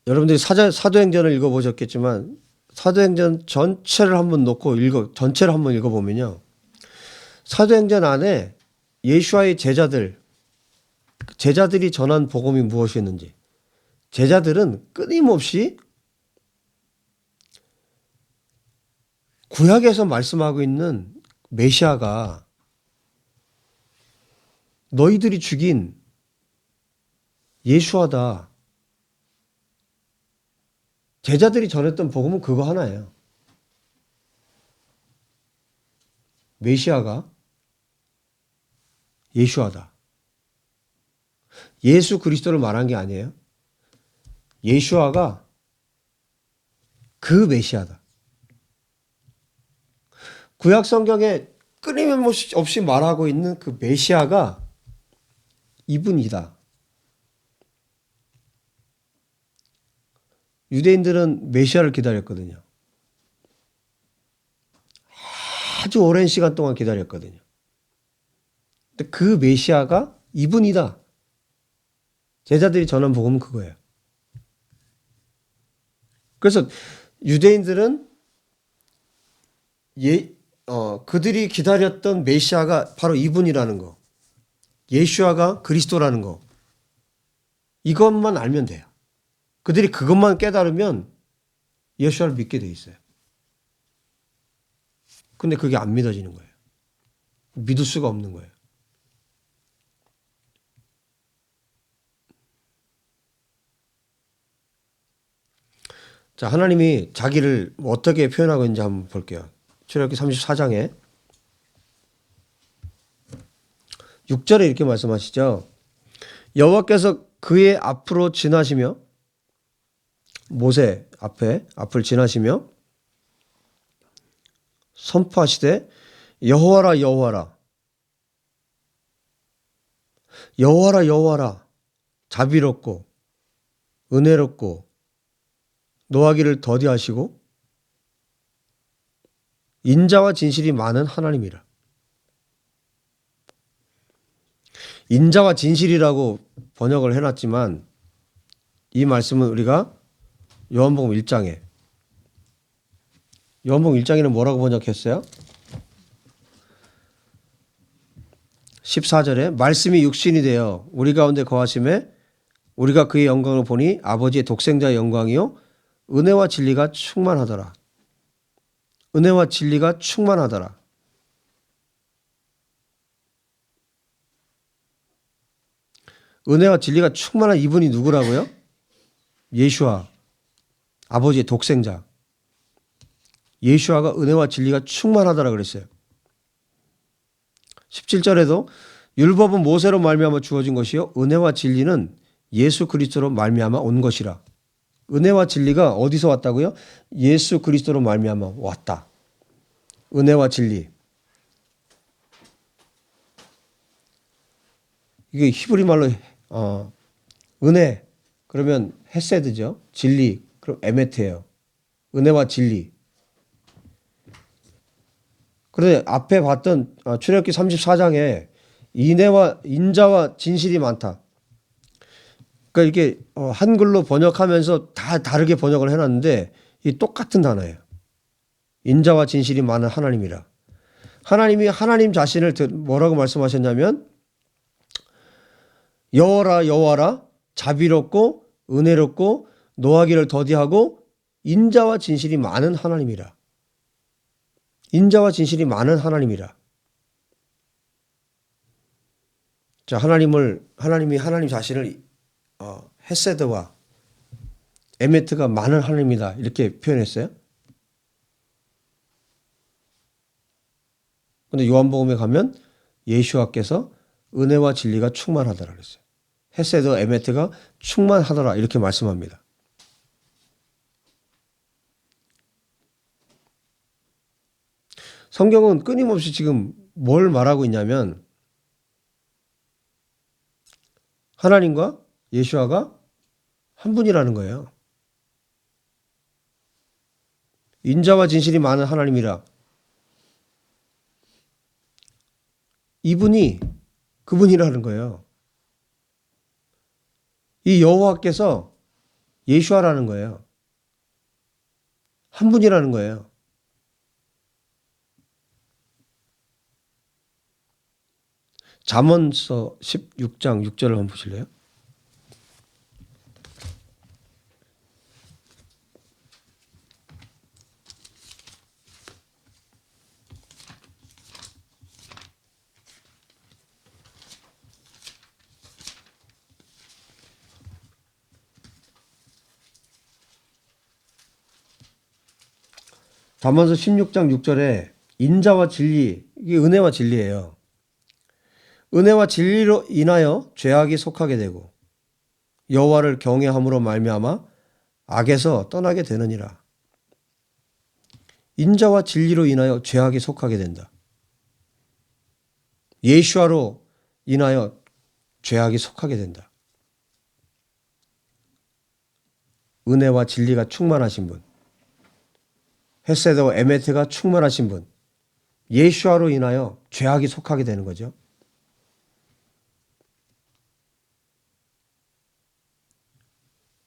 여러분들이 사도행전을 읽어보셨겠지만 사도행전 전체를 한번 전체를 한번 읽어보면요. 사도행전 안에 예수와의 제자들이 전한 복음이 무엇이었는지, 제자들은 끊임없이 구약에서 말씀하고 있는 메시아가 너희들이 죽인 예수와다. 제자들이 전했던 복음은 그거 하나예요. 메시아가 예수와다. 예수 그리스도를 말한 게 아니에요. 예수와가 그 메시아다. 구약 성경에 끊임없이 말하고 있는 그 메시아가 이분이다. 유대인들은 메시아를 기다렸거든요. 아주 오랜 시간 동안 기다렸거든요. 근데 그 메시아가 이분이다. 제자들이 전한 복음은 그거예요. 그래서 유대인들은 그들이 기다렸던 메시아가 바로 이분이라는 거. 예수아가 그리스도라는 거. 이것만 알면 돼요. 그들이 그것만 깨달으면 예수아를 믿게 돼 있어요. 근데 그게 안 믿어지는 거예요. 믿을 수가 없는 거예요. 자, 하나님이 자기를 어떻게 표현하고 있는지 한번 볼게요. 출애굽기 34장에 6절에 이렇게 말씀하시죠. 여호와께서 그의 앞으로 지나시며 모세 앞을 지나시며 선포하시되 여호와라 여호와라 여호와라 여호와라 자비롭고 은혜롭고 노하기를 더디하시고 인자와 진실이 많은 하나님이라. 인자와 진실이라고 번역을 해놨지만 이 말씀은 우리가 요한복음 1장에는 뭐라고 번역했어요? 14절에 말씀이 육신이 되어 우리 가운데 거하심에 우리가 그의 영광을 보니 아버지의 독생자의 영광이요 은혜와 진리가 충만하더라. 은혜와 진리가 충만하더라. 은혜와 진리가 충만한 이분이 누구라고요? 예수아, 아버지의 독생자. 예수아가 은혜와 진리가 충만하더라 그랬어요. 17절에도 율법은 모세로 말미암아 주어진 것이요 은혜와 진리는 예수 그리스도로 말미암아 온 것이라. 은혜와 진리가 어디서 왔다고요? 예수 그리스도로 말미암아 왔다. 은혜와 진리. 이게 히브리 말로 은혜 그러면 헤세드죠. 진리 그럼 에메트예요. 은혜와 진리. 그런데 앞에 봤던 출애굽기 34장에 인자와 진실이 많다. 그러니까 이게 한글로 번역하면서 다 다르게 번역을 해놨는데 이 똑같은 단어예요. 인자와 진실이 많은 하나님이라. 하나님이 하나님 자신을 뭐라고 말씀하셨냐면 여호와라 여호와라 자비롭고 은혜롭고 노하기를 더디하고 인자와 진실이 많은 하나님이라. 인자와 진실이 많은 하나님이라. 자, 하나님이 하나님 자신을 헤세드와 에메트가 많은 하나님이다 이렇게 표현했어요. 근데 요한복음에 가면 예수와께서 은혜와 진리가 충만하더라 그랬어요. 헤세드 에메트가 충만하더라 이렇게 말씀합니다. 성경은 끊임없이 지금 뭘 말하고 있냐면 하나님과 예수와가 한 분이라는 거예요. 인자와 진실이 많은 하나님이라. 이분이 그분이라는 거예요. 이 여호와께서 예수와라는 거예요. 한 분이라는 거예요. 잠언서 16장 6절을 한번 보실래요? 잠언서 16장 6절에 인자와 진리, 이게 은혜와 진리예요. 은혜와 진리로 인하여 죄악이 속하게 되고 여호와를 경외함으로 말미암아 악에서 떠나게 되느니라. 인자와 진리로 인하여 죄악에 속하게 된다. 예수와로 인하여 죄악에 속하게 된다. 은혜와 진리가 충만하신 분, 헤세드와 에메트가 충만하신 분, 예수와로 인하여 죄악에 속하게 되는 거죠.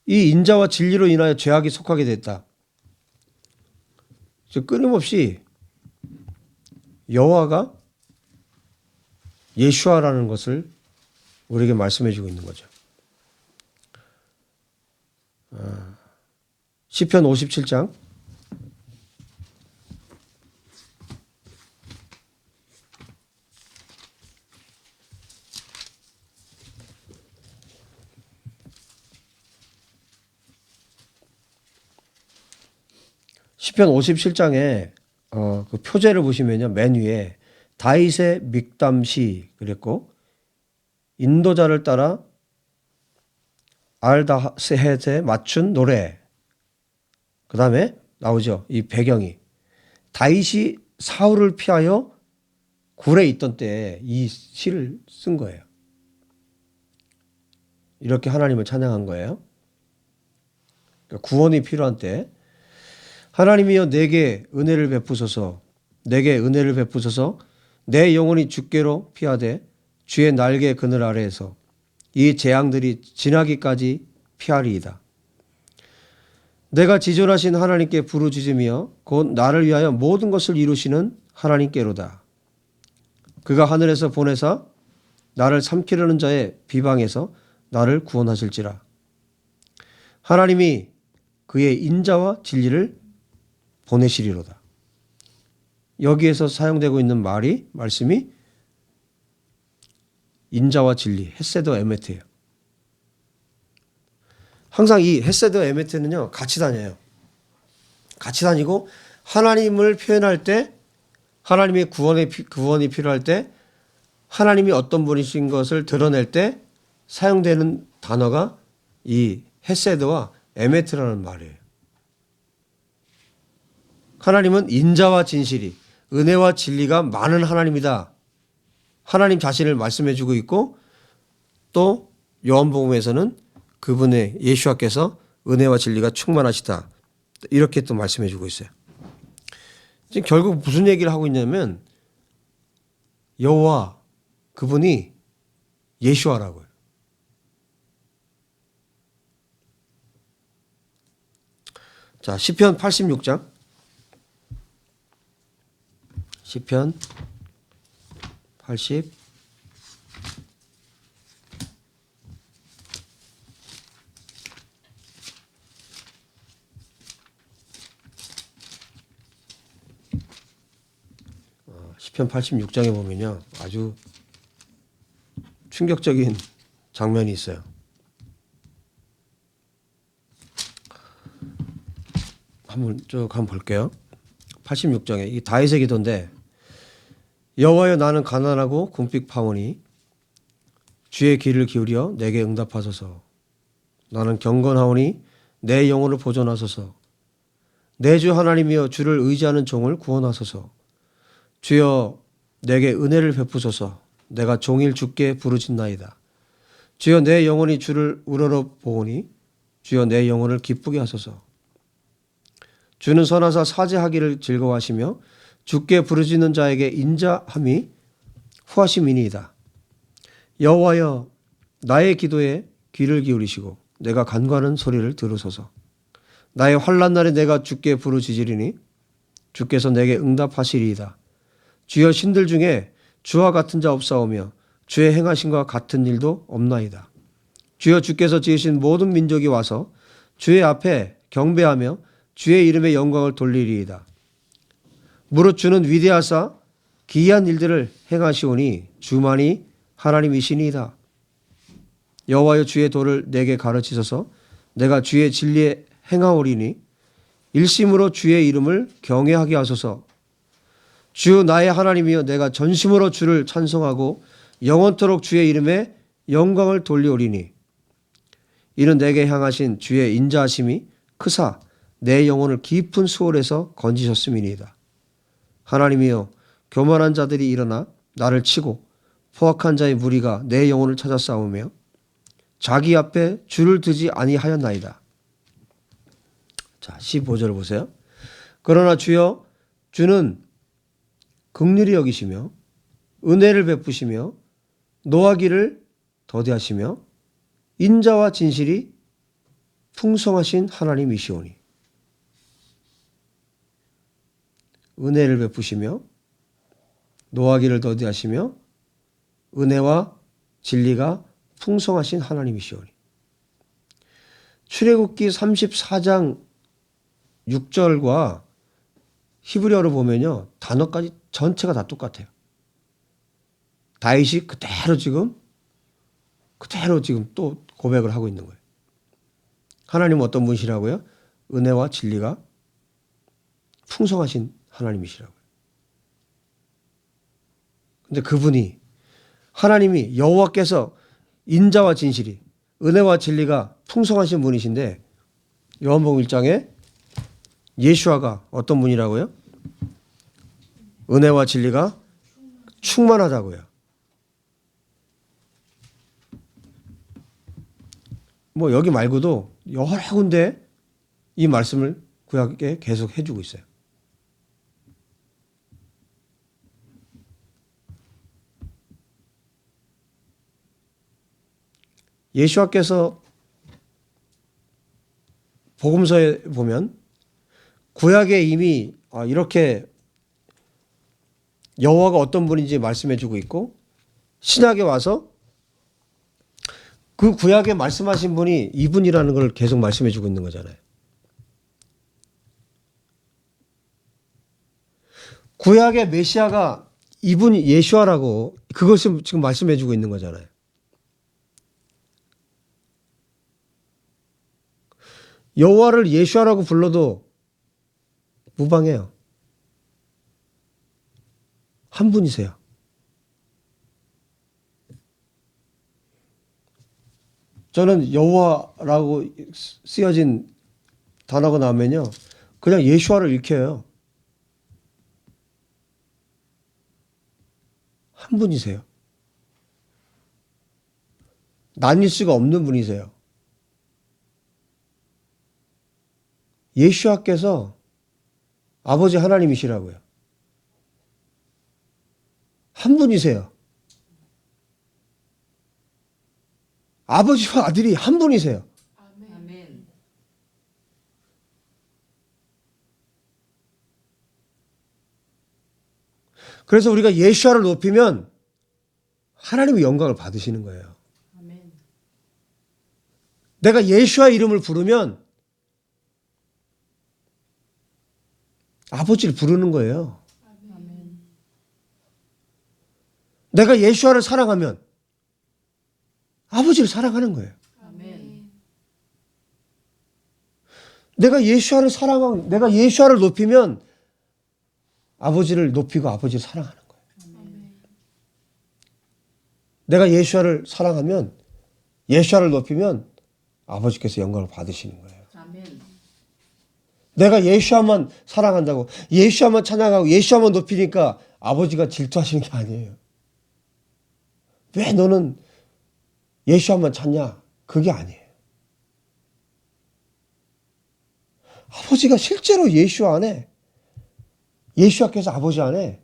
이 인자와 진리로 인하여 죄악에 속하게 됐다. 끊임없이 여호와가 예수와라는 것을 우리에게 말씀해 주고 있는 거죠. 시편 57장 57장에 그 표제를 보시면요. 맨 위에 다윗의 믹담시 그랬고 인도자를 따라 알다스헷에 맞춘 노래. 그 다음에 나오죠. 이 배경이. 다윗이 사울을 피하여 굴에 있던 때에 이 시를 쓴 거예요. 이렇게 하나님을 찬양한 거예요. 그러니까 구원이 필요한 때 하나님이여 내게 은혜를 베푸소서, 내게 은혜를 베푸소서, 내 영혼이 주께로 피하되 주의 날개 그늘 아래에서 이 재앙들이 지나기까지 피하리이다. 내가 지존하신 하나님께 부르짖으며 곧 나를 위하여 모든 것을 이루시는 하나님께로다. 그가 하늘에서 보내사 나를 삼키려는 자의 비방에서 나를 구원하실지라. 하나님이 그의 인자와 진리를 보내시리로다. 여기에서 사용되고 있는 말씀이 인자와 진리, 헤세드 에메트예요. 항상 이 헤세드 에메트는요, 같이 다녀요. 같이 다니고 하나님을 표현할 때, 하나님의 구원이 필요할 때, 하나님이 어떤 분이신 것을 드러낼 때 사용되는 단어가 이 헤세드와 에메트라는 말이에요. 하나님은 인자와 진실이, 은혜와 진리가 많은 하나님이다. 하나님 자신을 말씀해 주고 있고 또 요한복음에서는 그분의 예수와께서 은혜와 진리가 충만하시다. 이렇게 또 말씀해 주고 있어요. 지금 결국 무슨 얘기를 하고 있냐면 여호와 그분이 예수와라고요. 자, 시편 86장. 시편 80 시편 86장에 보면요. 아주 충격적인 장면이 있어요. 한번 볼게요. 86장에 이 다윗의 기도인데 여호와여 나는 가난하고 궁핍하오니 주의 귀를 기울여 내게 응답하소서. 나는 경건하오니 내 영혼을 보존하소서. 내 주 하나님이여 주를 의지하는 종을 구원하소서. 주여 내게 은혜를 베푸소서. 내가 종일 주께 부르짖나이다. 주여 내 영혼이 주를 우러러 보오니 주여 내 영혼을 기쁘게 하소서. 주는 선하사 사죄하기를 즐거워하시며 주께 부르짖는 자에게 인자함이 후하심이니이다. 여호와여 나의 기도에 귀를 기울이시고 내가 간구하는 소리를 들으소서. 나의 환난 날에 내가 주께 부르짖으리니 주께서 내게 응답하시리이다. 주여 신들 중에 주와 같은 자 없사오며 주의 행하심과 같은 일도 없나이다. 주여 주께서 지으신 모든 민족이 와서 주의 앞에 경배하며 주의 이름의 영광을 돌리리이다. 무릇 주는 위대하사 기이한 일들을 행하시오니 주만이 하나님이시니이다. 여호와여 주의 도를 내게 가르치소서. 내가 주의 진리에 행하오리니 일심으로 주의 이름을 경외하게 하소서. 주 나의 하나님이여 내가 전심으로 주를 찬송하고 영원토록 주의 이름에 영광을 돌리오리니 이는 내게 향하신 주의 인자하심이 크사 내 영혼을 깊은 수월에서 건지셨음이니이다. 하나님이여, 교만한 자들이 일어나 나를 치고 포악한 자의 무리가 내 영혼을 찾아 싸우며 자기 앞에 줄을 드지 아니하였나이다. 자, 15절 보세요. 그러나 주여, 주는 긍휼히 여기시며 은혜를 베푸시며 노하기를 더디하시며 인자와 진실이 풍성하신 하나님이시오니. 은혜를 베푸시며 노하기를 더디하시며 은혜와 진리가 풍성하신 하나님이시오니. 출애굽기 34장 6절과 히브리어로 보면요, 단어까지 전체가 다 똑같아요. 다윗이 그대로 지금 또 고백을 하고 있는 거예요. 하나님은 어떤 분이시라고요? 은혜와 진리가 풍성하신 하나님이시라고요. 근데 그분이, 하나님이, 여호와께서 인자와 진실이, 은혜와 진리가 풍성하신 분이신데, 요한복음 1장에 예수아가 어떤 분이라고요? 은혜와 진리가 충만하다고요. 뭐 여기 말고도 여러 군데 이 말씀을 구약에 계속 해주고 있어요. 예수와께서 복음서에 보면 구약에 이미 이렇게 여호와가 어떤 분인지 말씀해주고 있고, 신약에 와서 그 구약에 말씀하신 분이 이분이라는 걸 계속 말씀해주고 있는 거잖아요. 구약의 메시아가 이분이 예수아라고, 그것을 지금 말씀해주고 있는 거잖아요. 여호와를 예수아라고 불러도 무방해요. 한 분이세요. 저는 여호와라고 쓰여진 단어가 나오면요, 그냥 예수아를 읽혀요. 한 분이세요. 나뉠 수가 없는 분이세요. 예수아께서 아버지 하나님이시라고요. 한 분이세요. 아버지와 아들이 한 분이세요. 아멘. 그래서 우리가 예수아를 높이면 하나님의 영광을 받으시는 거예요. 아멘. 내가 예수아 이름을 부르면 아버지를 부르는 거예요. 아멘. 내가 예수아를 사랑하면 아버지를 사랑하는 거예요. 아멘. 내가 예수아를 높이면 아버지를 높이고 아버지를 사랑하는 거예요. 아멘. 내가 예수아를 사랑하면, 예수아를 높이면 아버지께서 영광을 받으시는 거예요. 아멘. 내가 예수아만 사랑한다고, 예수아만 찬양하고 예수아만 높이니까 아버지가 질투하시는 게 아니에요. 왜 너는 예수아만 찾냐? 그게 아니에요. 아버지가 실제로 예수아 안에, 예수아께서 아버지 안에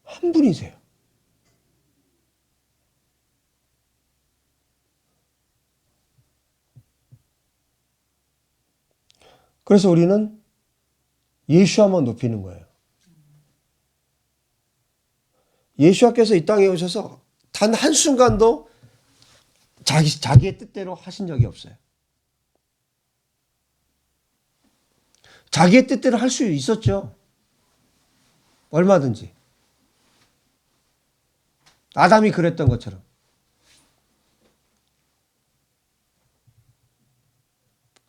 한 분이세요. 그래서 우리는 예수아만 높이는 거예요. 예수아께서 이 땅에 오셔서 단 한순간도 자기의 뜻대로 하신 적이 없어요. 자기의 뜻대로 할 수 있었죠. 얼마든지. 아담이 그랬던 것처럼.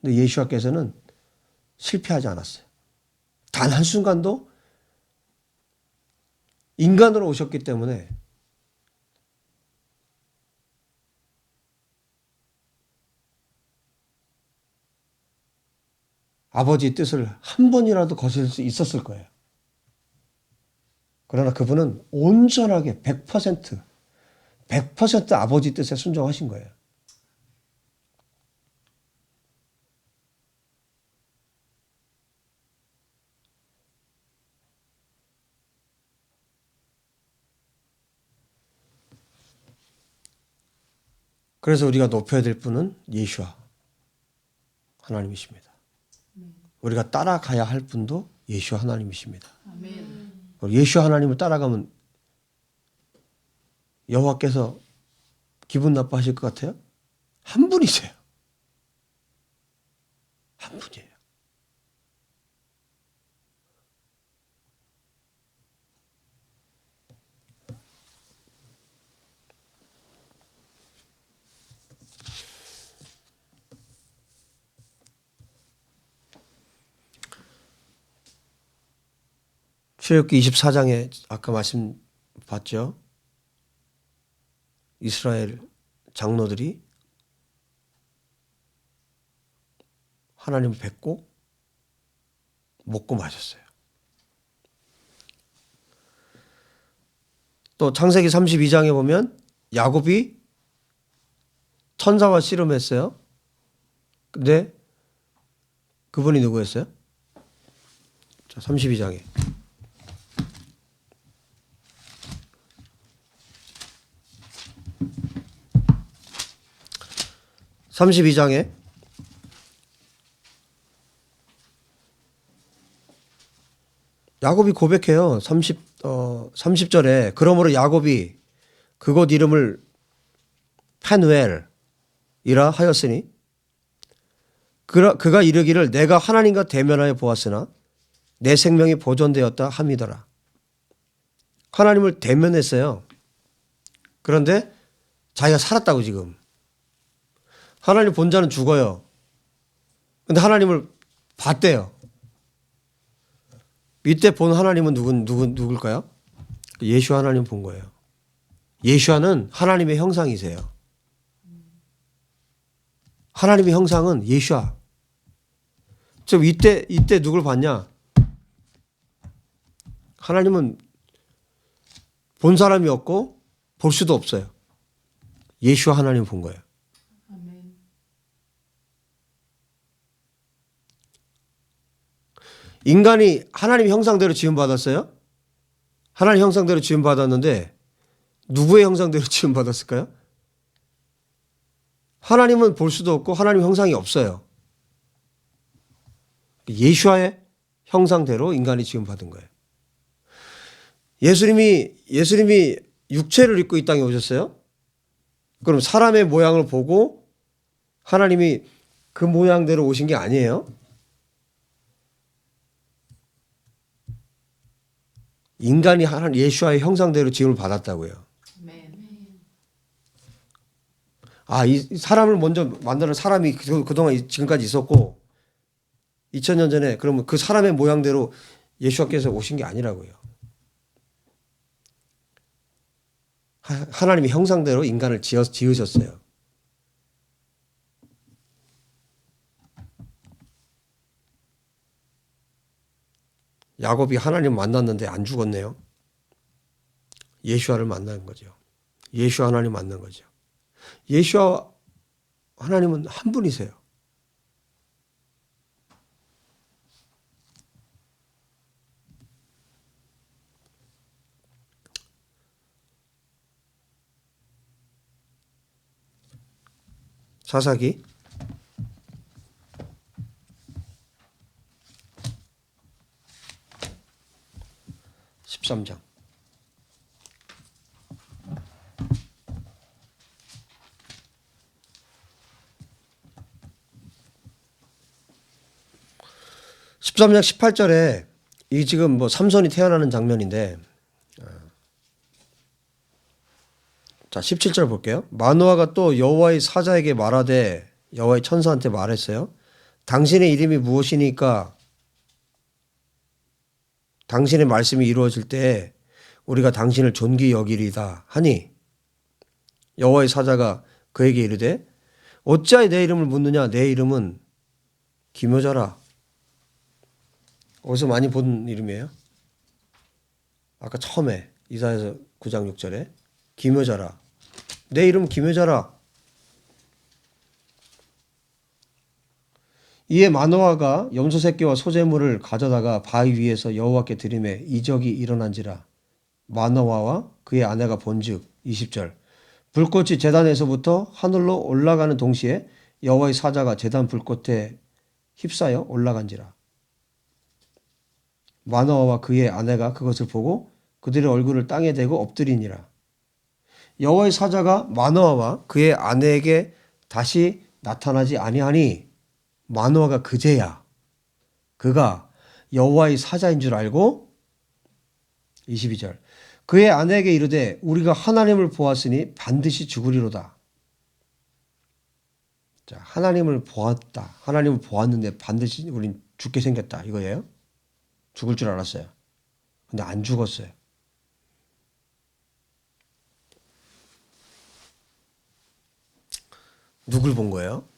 근데 예수아께서는 실패하지 않았어요. 단 한순간도 인간으로 오셨기 때문에 아버지의 뜻을 한 번이라도 거스를 수 있었을 거예요. 그러나 그분은 온전하게 100% 아버지 뜻에 순종하신 거예요. 그래서 우리가 높여야 될 분은 예수와 하나님이십니다. 우리가 따라가야 할 분도 예수와 하나님이십니다. 아멘. 예수와 하나님을 따라가면 여호와께서 기분 나빠하실 것 같아요? 한 분이세요. 한 분이에요. 출애굽기 24장에 아까 말씀 봤죠? 이스라엘 장로들이 하나님을 뵙고 먹고 마셨어요. 또 창세기 32장에 보면 야곱이 천사와 씨름했어요. 근데 그분이 누구였어요? 자, 32장에. (32장에) 야곱이 고백해요. 30절에 그러므로 야곱이 그곳 이름을 페누엘이라 하였으니 그가 이르기를 내가 하나님과 대면하여 보았으나 내 생명이 보존되었다 함이더라. 하나님을 대면했어요. 그런데 자기가 살았다고 지금. 하나님 본 자는 죽어요. 근데 하나님을 봤대요. 이때 본 하나님은 누굴까요? 예수 하나님 본 거예요. 예수와는 하나님의 형상이세요. 하나님의 형상은 예수와. 즉 이때 누굴 봤냐? 하나님은 본 사람이 없고 볼 수도 없어요. 예수와 하나님 본 거예요. 아멘. 인간이 하나님의 형상대로 지음받았어요? 하나님 형상대로 지음받았는데 누구의 형상대로 지음받았을까요? 하나님은 볼 수도 없고 하나님 형상이 없어요. 예수와의 형상대로 인간이 지음받은 거예요. 예수님이 육체를 입고 이 땅에 오셨어요? 그럼 사람의 모양을 보고 하나님이 그 모양대로 오신 게 아니에요? 인간이 예수와의 형상대로 지음을 받았다고요. 아멘. 아, 이 사람을 먼저 만드는 사람이 그동안 지금까지 있었고 2000년 전에 그러면 그 사람의 모양대로 예수께서 오신 게 아니라고요. 하나님의 형상대로 인간을 지으셨어요. 야곱이 하나님 만났는데 안 죽었네요. 예수와를 만난 거죠. 예수와 하나님 만난 거죠. 예수와 하나님은 한 분이세요. 사사기 13장. (13장) 18절에 이 지금 뭐 삼손이 태어나는 장면인데, 자 17절 볼게요. 마노아가 또 여호와의 사자에게 말하되, 여호와의 천사한테 말했어요. 당신의 이름이 무엇이니까 당신의 말씀이 이루어질 때 우리가 당신을 존귀 여기리다 하니, 여호와의 사자가 그에게 이르되 어찌하여 내 이름을 묻느냐? 내 이름은 기묘자라. 어디서 많이 본 이름이에요? 아까 처음에 이사야서 9장 6절에 기묘자라. 내 이름 기묘자라. 이에 마노아가 염소 새끼와 소재물을 가져다가 바위 위에서 여호와께 드리매 이적이 일어난지라. 마노아와 그의 아내가 본즉 20절 불꽃이 제단에서부터 하늘로 올라가는 동시에 여호와의 사자가 제단 불꽃에 휩싸여 올라간지라. 마노아와 그의 아내가 그것을 보고 그들의 얼굴을 땅에 대고 엎드리니라. 여호와의 사자가 마노아와 그의 아내에게 다시 나타나지 아니하니 마노아가 그제야 그가 여호와의 사자인 줄 알고 22절 그의 아내에게 이르되 우리가 하나님을 보았으니 반드시 죽으리로다. 자, 하나님을 보았다. 하나님을 보았는데 반드시 우린 죽게 생겼다 이거예요. 죽을 줄 알았어요. 근데 안 죽었어요. 누굴 본 거예요?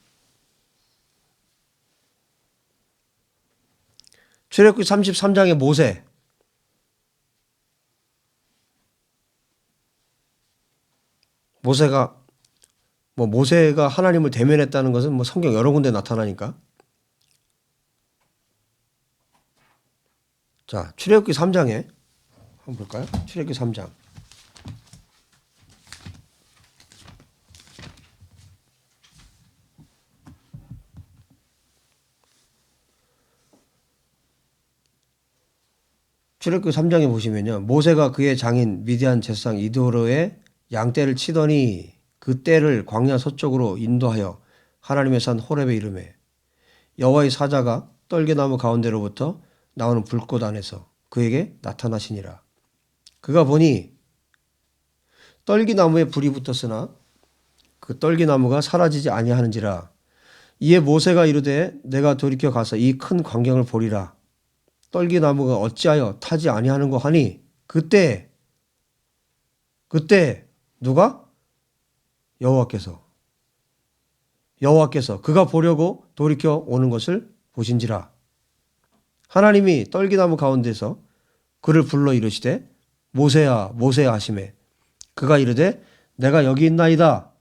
출애굽기 33장의 모세. 모세가 하나님을 대면했다는 것은 성경 여러 군데 나타나니까. 자, 출애굽기 3장에 한번 볼까요? 출애굽기 3장. 출애굽기 3장에 보시면요. 모세가 그의 장인 미디안 제사장 이도로의 양떼를 치더니 그 떼를 광야 서쪽으로 인도하여 하나님의 산 호렙에 이르매 여호와의 사자가 떨기나무 가운데로부터 나오는 불꽃 안에서 그에게 나타나시니라. 그가 보니 떨기나무에 불이 붙었으나 그 떨기나무가 사라지지 아니하는지라. 이에 모세가 이르되 내가 돌이켜 가서 이 큰 광경을 보리라. 떨기나무가 어찌하여 타지 아니하는고 하니 그때 누가? 여호와께서 그가 보려고 돌이켜 오는 것을 보신지라. 하나님이 떨기나무 가운데서 그를 불러 이르시되 모세야 모세야 하시매 그가 이르되 내가 여기 있나이다.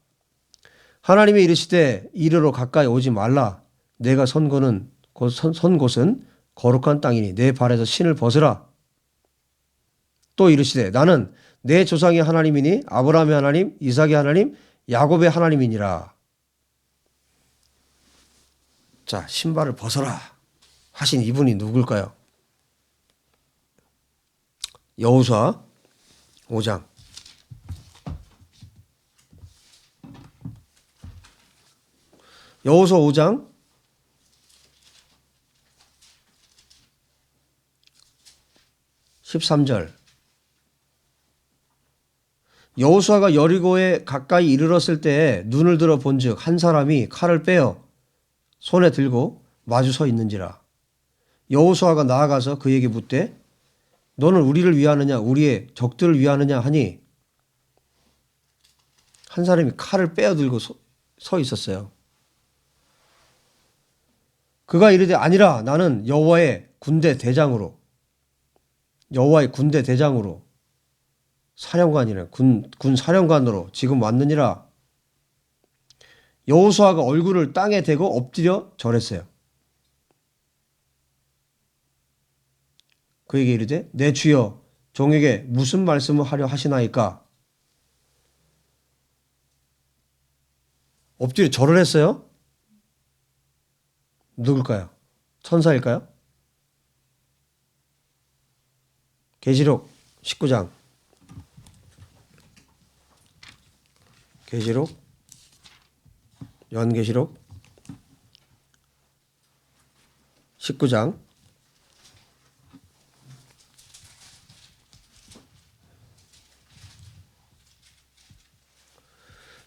하나님이 이르시되 이리로 가까이 오지 말라. 내가 선 곳은 거룩한 땅이니 내 발에서 신을 벗으라. 또 이르시되 나는 내 조상의 하나님이니 아브라함의 하나님, 이삭의 하나님, 야곱의 하나님이니라. 자, 신발을 벗어라 하신 이분이 누굴까요? 여호수아 5장. 여호수아 5장 13절. 여호수아가 여리고에 가까이 이르렀을 때에 눈을 들어 본즉 한 사람이 칼을 빼어 손에 들고 마주 서 있는지라. 여호수아가 나아가서 그에게 묻되 너는 우리를 위하느냐 우리의 적들을 위하느냐 하니 한 사람이 칼을 빼어 들고 서 있었어요. 그가 이르되 아니라 나는 여호와의 군대 대장으로 사령관이래 군 사령관으로 지금 왔느니라. 여호수아가 얼굴을 땅에 대고 엎드려 절했어요. 그에게 이르되 내 주여 종에게 무슨 말씀을 하려 하시나이까. 엎드려 절을 했어요. 누굴까요? 천사일까요? 계시록 19장. 연계시록 19장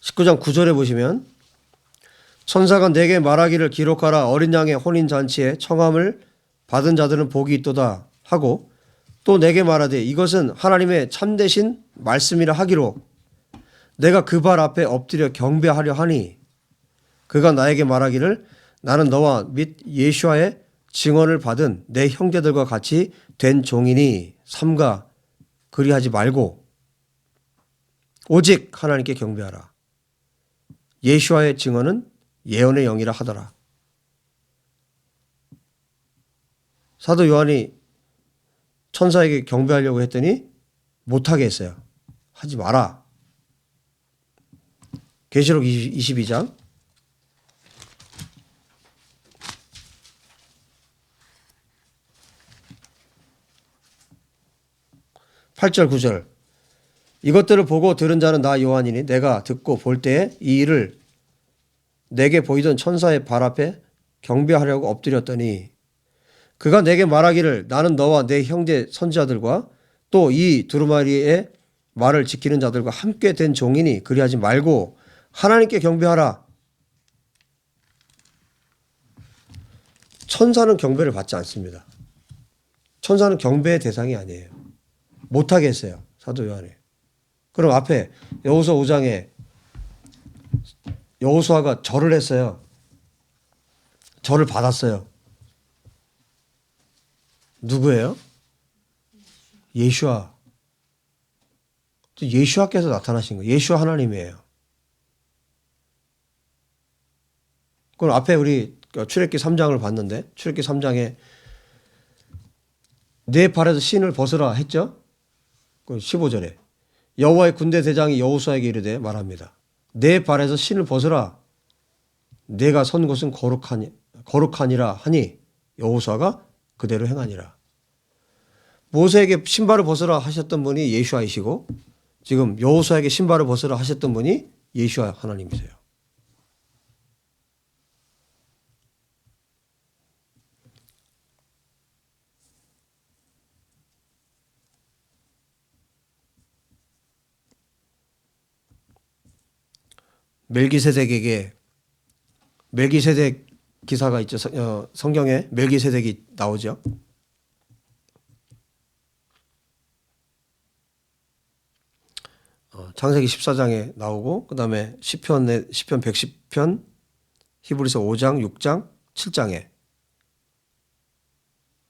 19장 9절에 보시면 천사가 내게 말하기를 기록하라. 어린 양의 혼인잔치에 청함을 받은 자들은 복이 있도다 하고 또 내게 말하되 이것은 하나님의 참되신 말씀이라 하기로 내가 그 발 앞에 엎드려 경배하려 하니 그가 나에게 말하기를 나는 너와 및 예수와의 증언을 받은 내 형제들과 같이 된 종이니 삼가 그리하지 말고 오직 하나님께 경배하라. 예수와의 증언은 예언의 영이라 하더라. 사도 요한이 천사에게 경배하려고 했더니 못하게 했어요. 하지 마라. 계시록 22장 8절 9절 이것들을 보고 들은 자는 나 요한이니 내가 듣고 볼 때에 이 일을 내게 보이던 천사의 발 앞에 경배하려고 엎드렸더니 그가 내게 말하기를 나는 너와 내 형제 선지자들과 또 이 두루마리의 말을 지키는 자들과 함께 된 종이니 그리하지 말고 하나님께 경배하라. 천사는 경배를 받지 않습니다. 천사는 경배의 대상이 아니에요. 못하게 했어요. 사도 요한이. 그럼 앞에 여호수아 5장에 여호수아가 절을 했어요. 절을 받았어요. 누구예요? 예수와. 예수와께서 나타나신 거예요. 예수와 하나님이에요. 그럼 앞에 우리 출애굽기 3장을 봤는데 출애굽기 3장에 내 발에서 신을 벗으라 했죠? 15절에 여호와의 군대 대장이 여호수아에게 이르되 말합니다. 내 발에서 신을 벗으라. 내가 선 곳은 거룩하니라 하니 여호수아가 그대로 행하니라. 모세에게 신발을 벗으라 하셨던 분이 예수아이시고 지금 여호수아에게 신발을 벗으라 하셨던 분이 예수아 하나님이세요. 멜기세덱에게 멜기세덱 기사가 있죠. 성경에 멜기세덱이 나오죠. 창세기 14장에 나오고 그다음에 시편 110편, 히브리서 5장, 6장, 7장에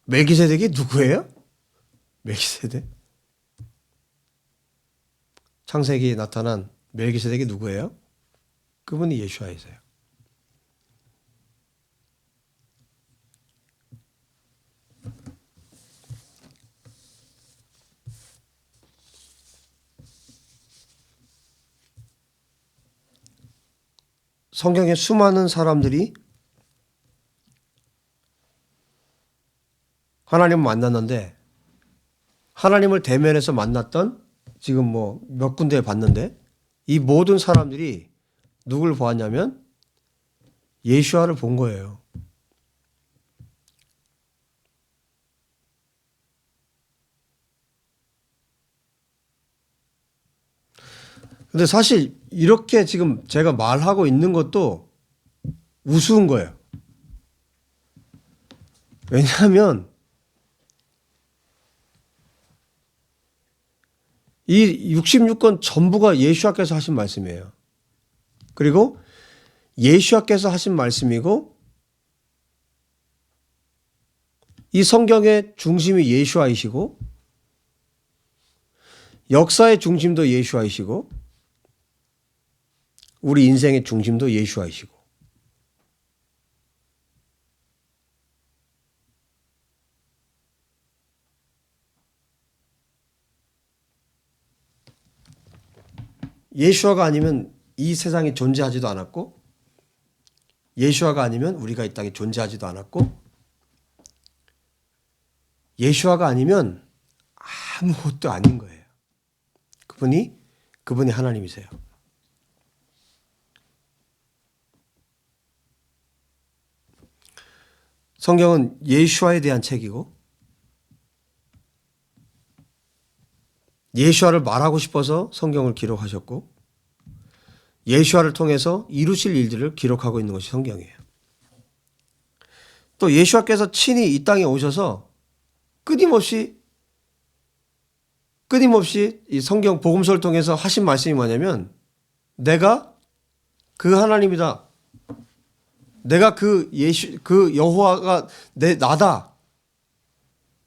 멜기세덱이 누구예요? 멜기세덱? 창세기에 나타난 멜기세덱이 누구예요? 그분이 예수아이세요. 성경에 수많은 사람들이 하나님을 만났는데 하나님을 대면해서 만났던 지금 뭐 몇 군데 봤는데 이 모든 사람들이 누굴 보았냐면 예수아를 본 거예요. 근데 사실 이렇게 지금 제가 말하고 있는 것도 우스운 거예요. 왜냐하면 이 66권 전부가 예수아께서 하신 말씀이에요. 그리고 예수아께서 하신 말씀이고 이 성경의 중심이 예수아이시고 역사의 중심도 예수아이시고 우리 인생의 중심도 예수아이시고 예수아가 아니면 이 세상이 존재하지도 않았고 예수아가 아니면 우리가 이 땅에 존재하지도 않았고 예수아가 아니면 아무것도 아닌 거예요. 그분이 하나님이세요. 성경은 예수아에 대한 책이고 예수아를 말하고 싶어서 성경을 기록하셨고 예수아를 통해서 이루실 일들을 기록하고 있는 것이 성경이에요. 또 예수아께서 친히 이 땅에 오셔서 끊임없이 이 성경 복음서를 통해서 하신 말씀이 뭐냐면 내가 그 하나님이다. 내가 그 여호와가 나다.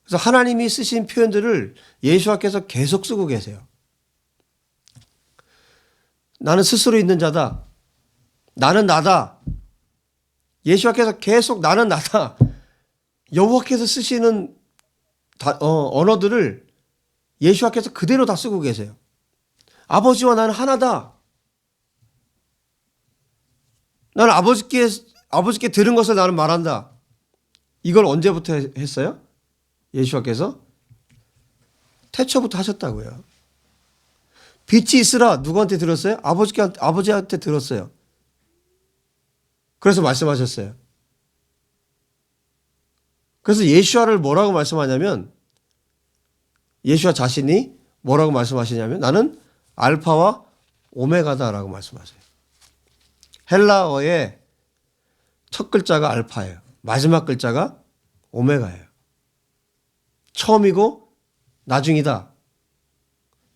그래서 하나님이 쓰신 표현들을 예수와께서 계속 쓰고 계세요. 나는 스스로 있는 자다. 나는 나다. 예수와께서 계속 나는 나다. 여호와께서 쓰시는 언어들을 예수와께서 그대로 다 쓰고 계세요. 아버지와 나는 하나다. 나는 아버지께 들은 것을 나는 말한다. 이걸 언제부터 했어요? 예수와께서 태초부터 하셨다고요. 빛이 있으라 누구한테 들었어요? 아버지한테 들었어요. 그래서 말씀하셨어요. 그래서 예수와를 뭐라고 말씀하냐면 예수와 자신이 뭐라고 말씀하시냐면 나는 알파와 오메가다라고 말씀하세요. 헬라어의 첫 글자가 알파예요. 마지막 글자가 오메가예요. 처음이고 나중이다.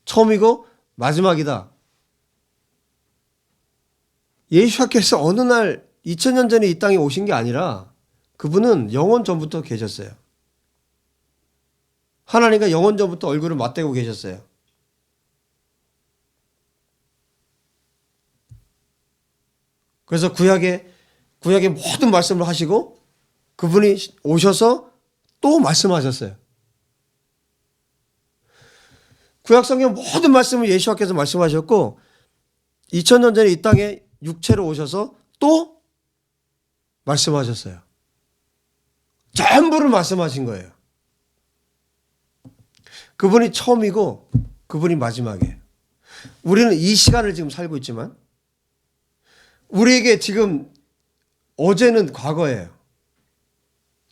처음이고 마지막이다. 예수께서 어느 날 2000년 전에 이 땅에 오신 게 아니라 그분은 영원 전부터 계셨어요. 하나님과 영원 전부터 얼굴을 맞대고 계셨어요. 그래서 구약의 모든 말씀을 하시고 그분이 오셔서 또 말씀하셨어요. 구약 성경 모든 말씀을 예수께서 말씀하셨고 2000년 전에 이 땅에 육체로 오셔서 또 말씀하셨어요. 전부를 말씀하신 거예요. 그분이 처음이고 그분이 마지막이에요. 우리는 이 시간을 지금 살고 있지만 우리에게 지금 어제는 과거예요.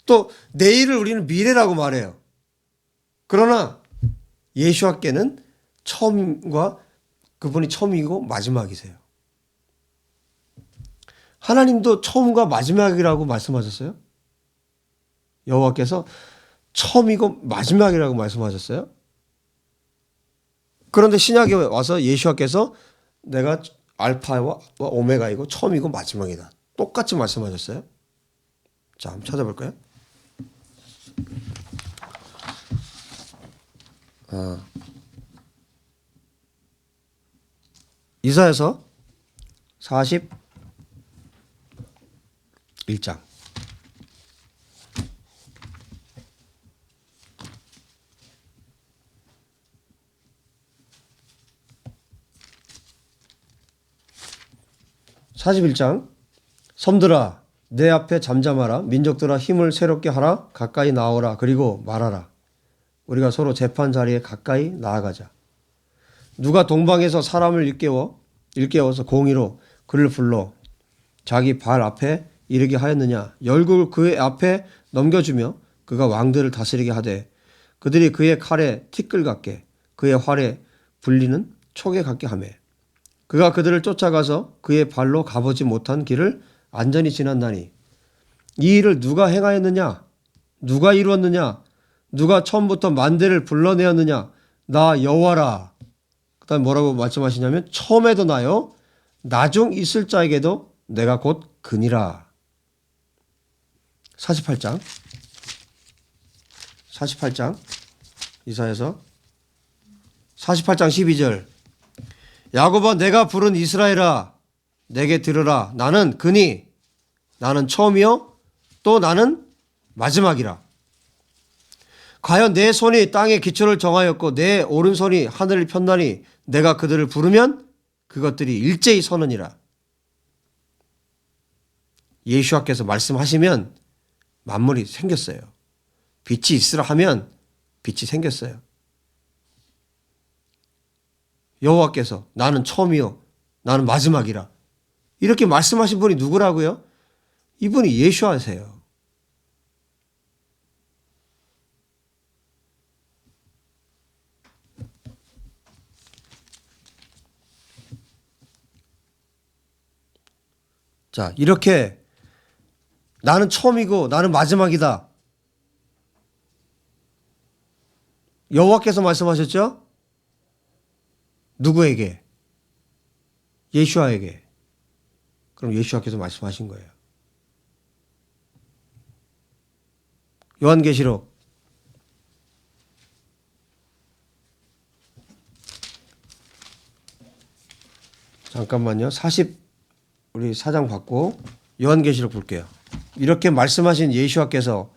또 내일을 우리는 미래라고 말해요. 그러나 예수와께는 처음과 그분이 처음이고 마지막이세요. 하나님도 처음과 마지막이라고 말씀하셨어요? 여호와께서 처음이고 마지막이라고 말씀하셨어요? 그런데 신약에 와서 예수와께서 내가 알파와 오메가이고 처음이고 마지막이다. 똑같이 말씀하셨어요? 자, 한번 찾아볼까요? 이사야서 41장. 섬들아 내 앞에 잠잠하라. 민족들아 힘을 새롭게 하라. 가까이 나오라. 그리고 말하라. 우리가 서로 재판 자리에 가까이 나아가자. 누가 동방에서 사람을 일깨워서 공의로 그를 불러 자기 발 앞에 이르게 하였느냐. 열국을 그의 앞에 넘겨주며 그가 왕들을 다스리게 하되 그들이 그의 칼에 티끌 같게 그의 활에 불리는 촉에 같게 하며 그가 그들을 쫓아가서 그의 발로 가보지 못한 길을 안전히 지났나니 이 일을 누가 행하였느냐? 누가 이루었느냐? 누가 처음부터 만대를 불러내었느냐? 나 여호와라. 그 다음에 뭐라고 말씀하시냐면 처음에도 나요 나중 있을 자에게도 내가 곧 그니라. 48장 이사야서 48장 12절 야곱아 내가 부른 이스라엘아 내게 들으라. 나는 그니 나는 처음이요 또 나는 마지막이라. 과연 내 손이 땅의 기초를 정하였고 내 오른손이 하늘을 편다니 내가 그들을 부르면 그것들이 일제히 서느니라. 예수와께서 말씀하시면 만물이 생겼어요. 빛이 있으라 하면 빛이 생겼어요. 여호와께서 나는 처음이요 나는 마지막이라 이렇게 말씀하신 분이 누구라고요? 이분이 예수하세요. 자, 이렇게 나는 처음이고 나는 마지막이다. 여호와께서 말씀하셨죠? 누구에게? 예수아에게. 그럼 예수아께서 말씀하신 거예요. 요한계시록 잠깐만요. 40 우리 4장 받고 요한계시록 볼게요. 이렇게 말씀하신 예수와께서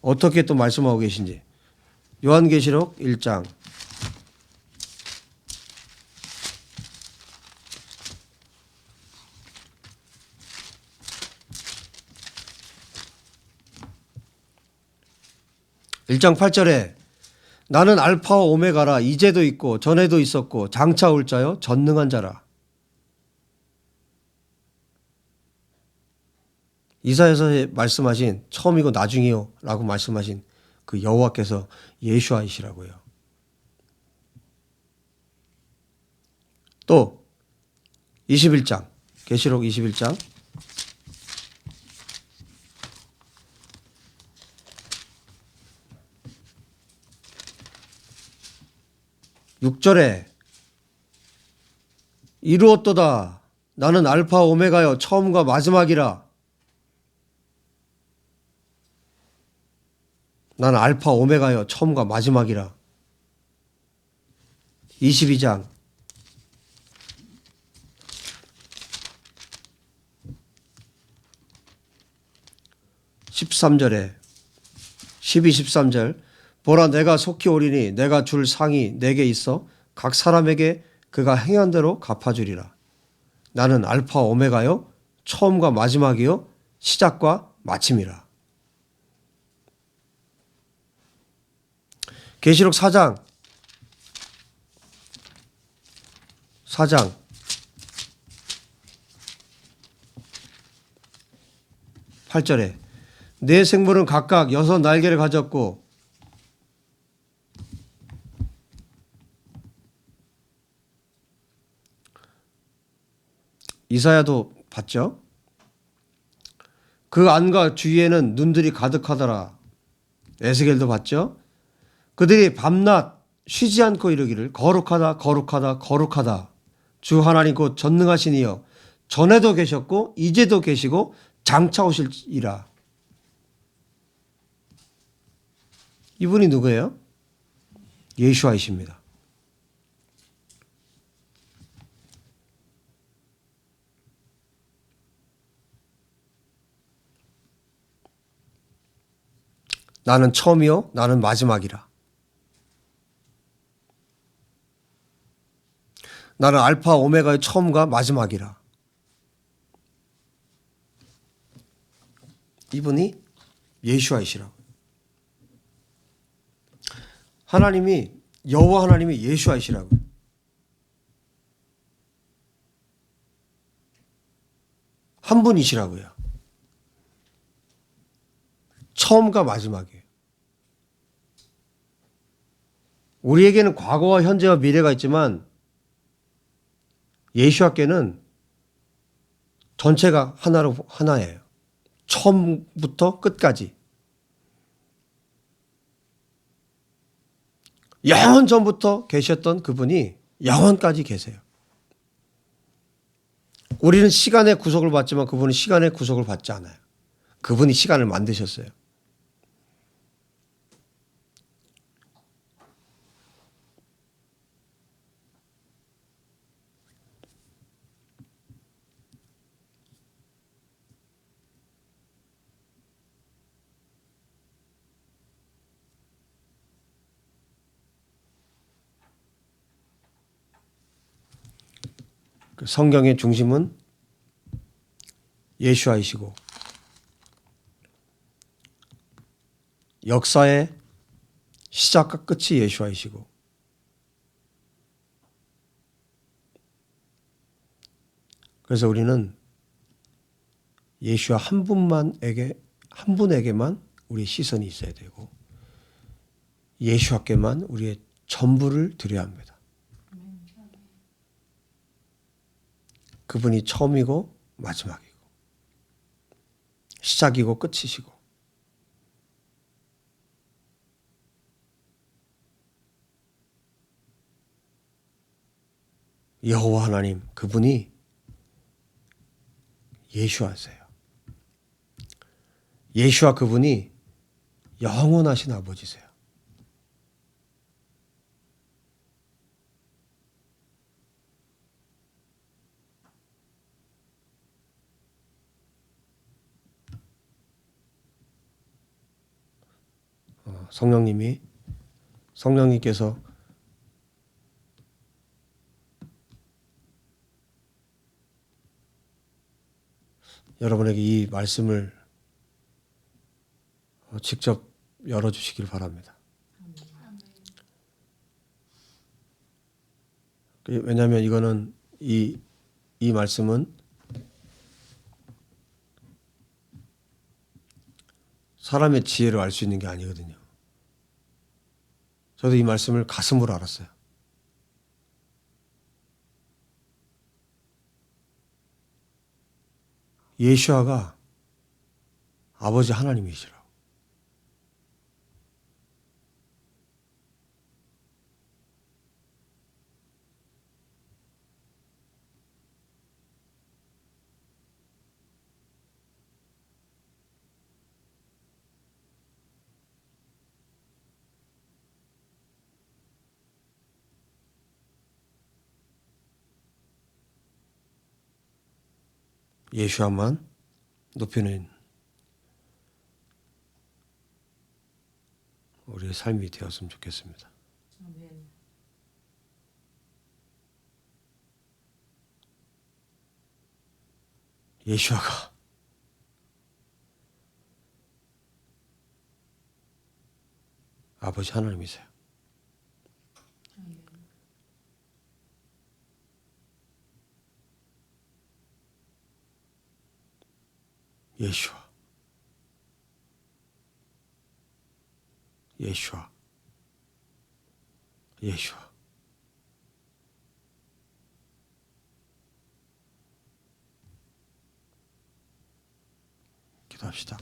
어떻게 또 말씀하고 계신지. 요한계시록 1장 1장 8절에 나는 알파와 오메가라. 이제도 있고 전에도 있었고 장차 올 자요 전능한 자라. 이사야서 말씀하신 처음이고 나중이요 라고 말씀하신 그 여호와께서 예수아이시라고요. 또 21장 계시록 21장 6절에 이루었도다. 나는 알파 오메가여 처음과 마지막이라. 나는 알파 오메가여 처음과 마지막이라. 22장 13절에 12, 13절 보라 내가 속히 오리니 내가 줄 상이 내게 있어 각 사람에게 그가 행한 대로 갚아주리라. 나는 알파 오메가요 처음과 마지막이요 시작과 마침이라. 계시록 4장 8절에 네 생물은 각각 6 날개를 가졌고 이사야도 봤죠? 그 안과 주위에는 눈들이 가득하더라. 에스겔도 봤죠? 그들이 밤낮 쉬지 않고 이르기를 거룩하다 거룩하다 거룩하다. 주 하나님 곧 전능하신 이여 전에도 계셨고 이제도 계시고 장차 오실이라. 이분이 누구예요? 예수아이십니다. 나는 처음이요 나는 마지막이라. 나는 알파 오메가의 처음과 마지막이라. 이분이 예수아이시라고. 하나님이 여호와 하나님이 예수아이시라고. 한 분이시라고요. 처음과 마지막이에요. 우리에게는 과거와 현재와 미래가 있지만 예수와께는 전체가 하나예요. 처음부터 끝까지. 영원 전부터 계셨던 그분이 영원까지 계세요. 우리는 시간의 구속을 받지만 그분은 시간의 구속을 받지 않아요. 그분이 시간을 만드셨어요. 그 성경의 중심은 예수아이시고 역사의 시작과 끝이 예수아이시고 그래서 우리는 예수와 한 분에게만 우리의 시선이 있어야 되고 예수와께만 우리의 전부를 드려야 합니다. 그분이 처음이고 마지막이고 시작이고 끝이시고 여호와 하나님 그분이 예수하세요. 예수와 그분이 영원하신 아버지세요. 성령님께서 여러분에게 이 말씀을 직접 열어주시길 바랍니다. 왜냐하면 이거는 이 말씀은 사람의 지혜로 알 수 있는 게 아니거든요. 저도 이 말씀을 가슴으로 알았어요. 예수아가 아버지 하나님이시라고. 예수아만 높이는 우리의 삶이 되었으면 좋겠습니다. 아멘. 예수아가 아버지 하나님이세요. 아멘. 예수아, 예수아, 예수아. 기도합시다.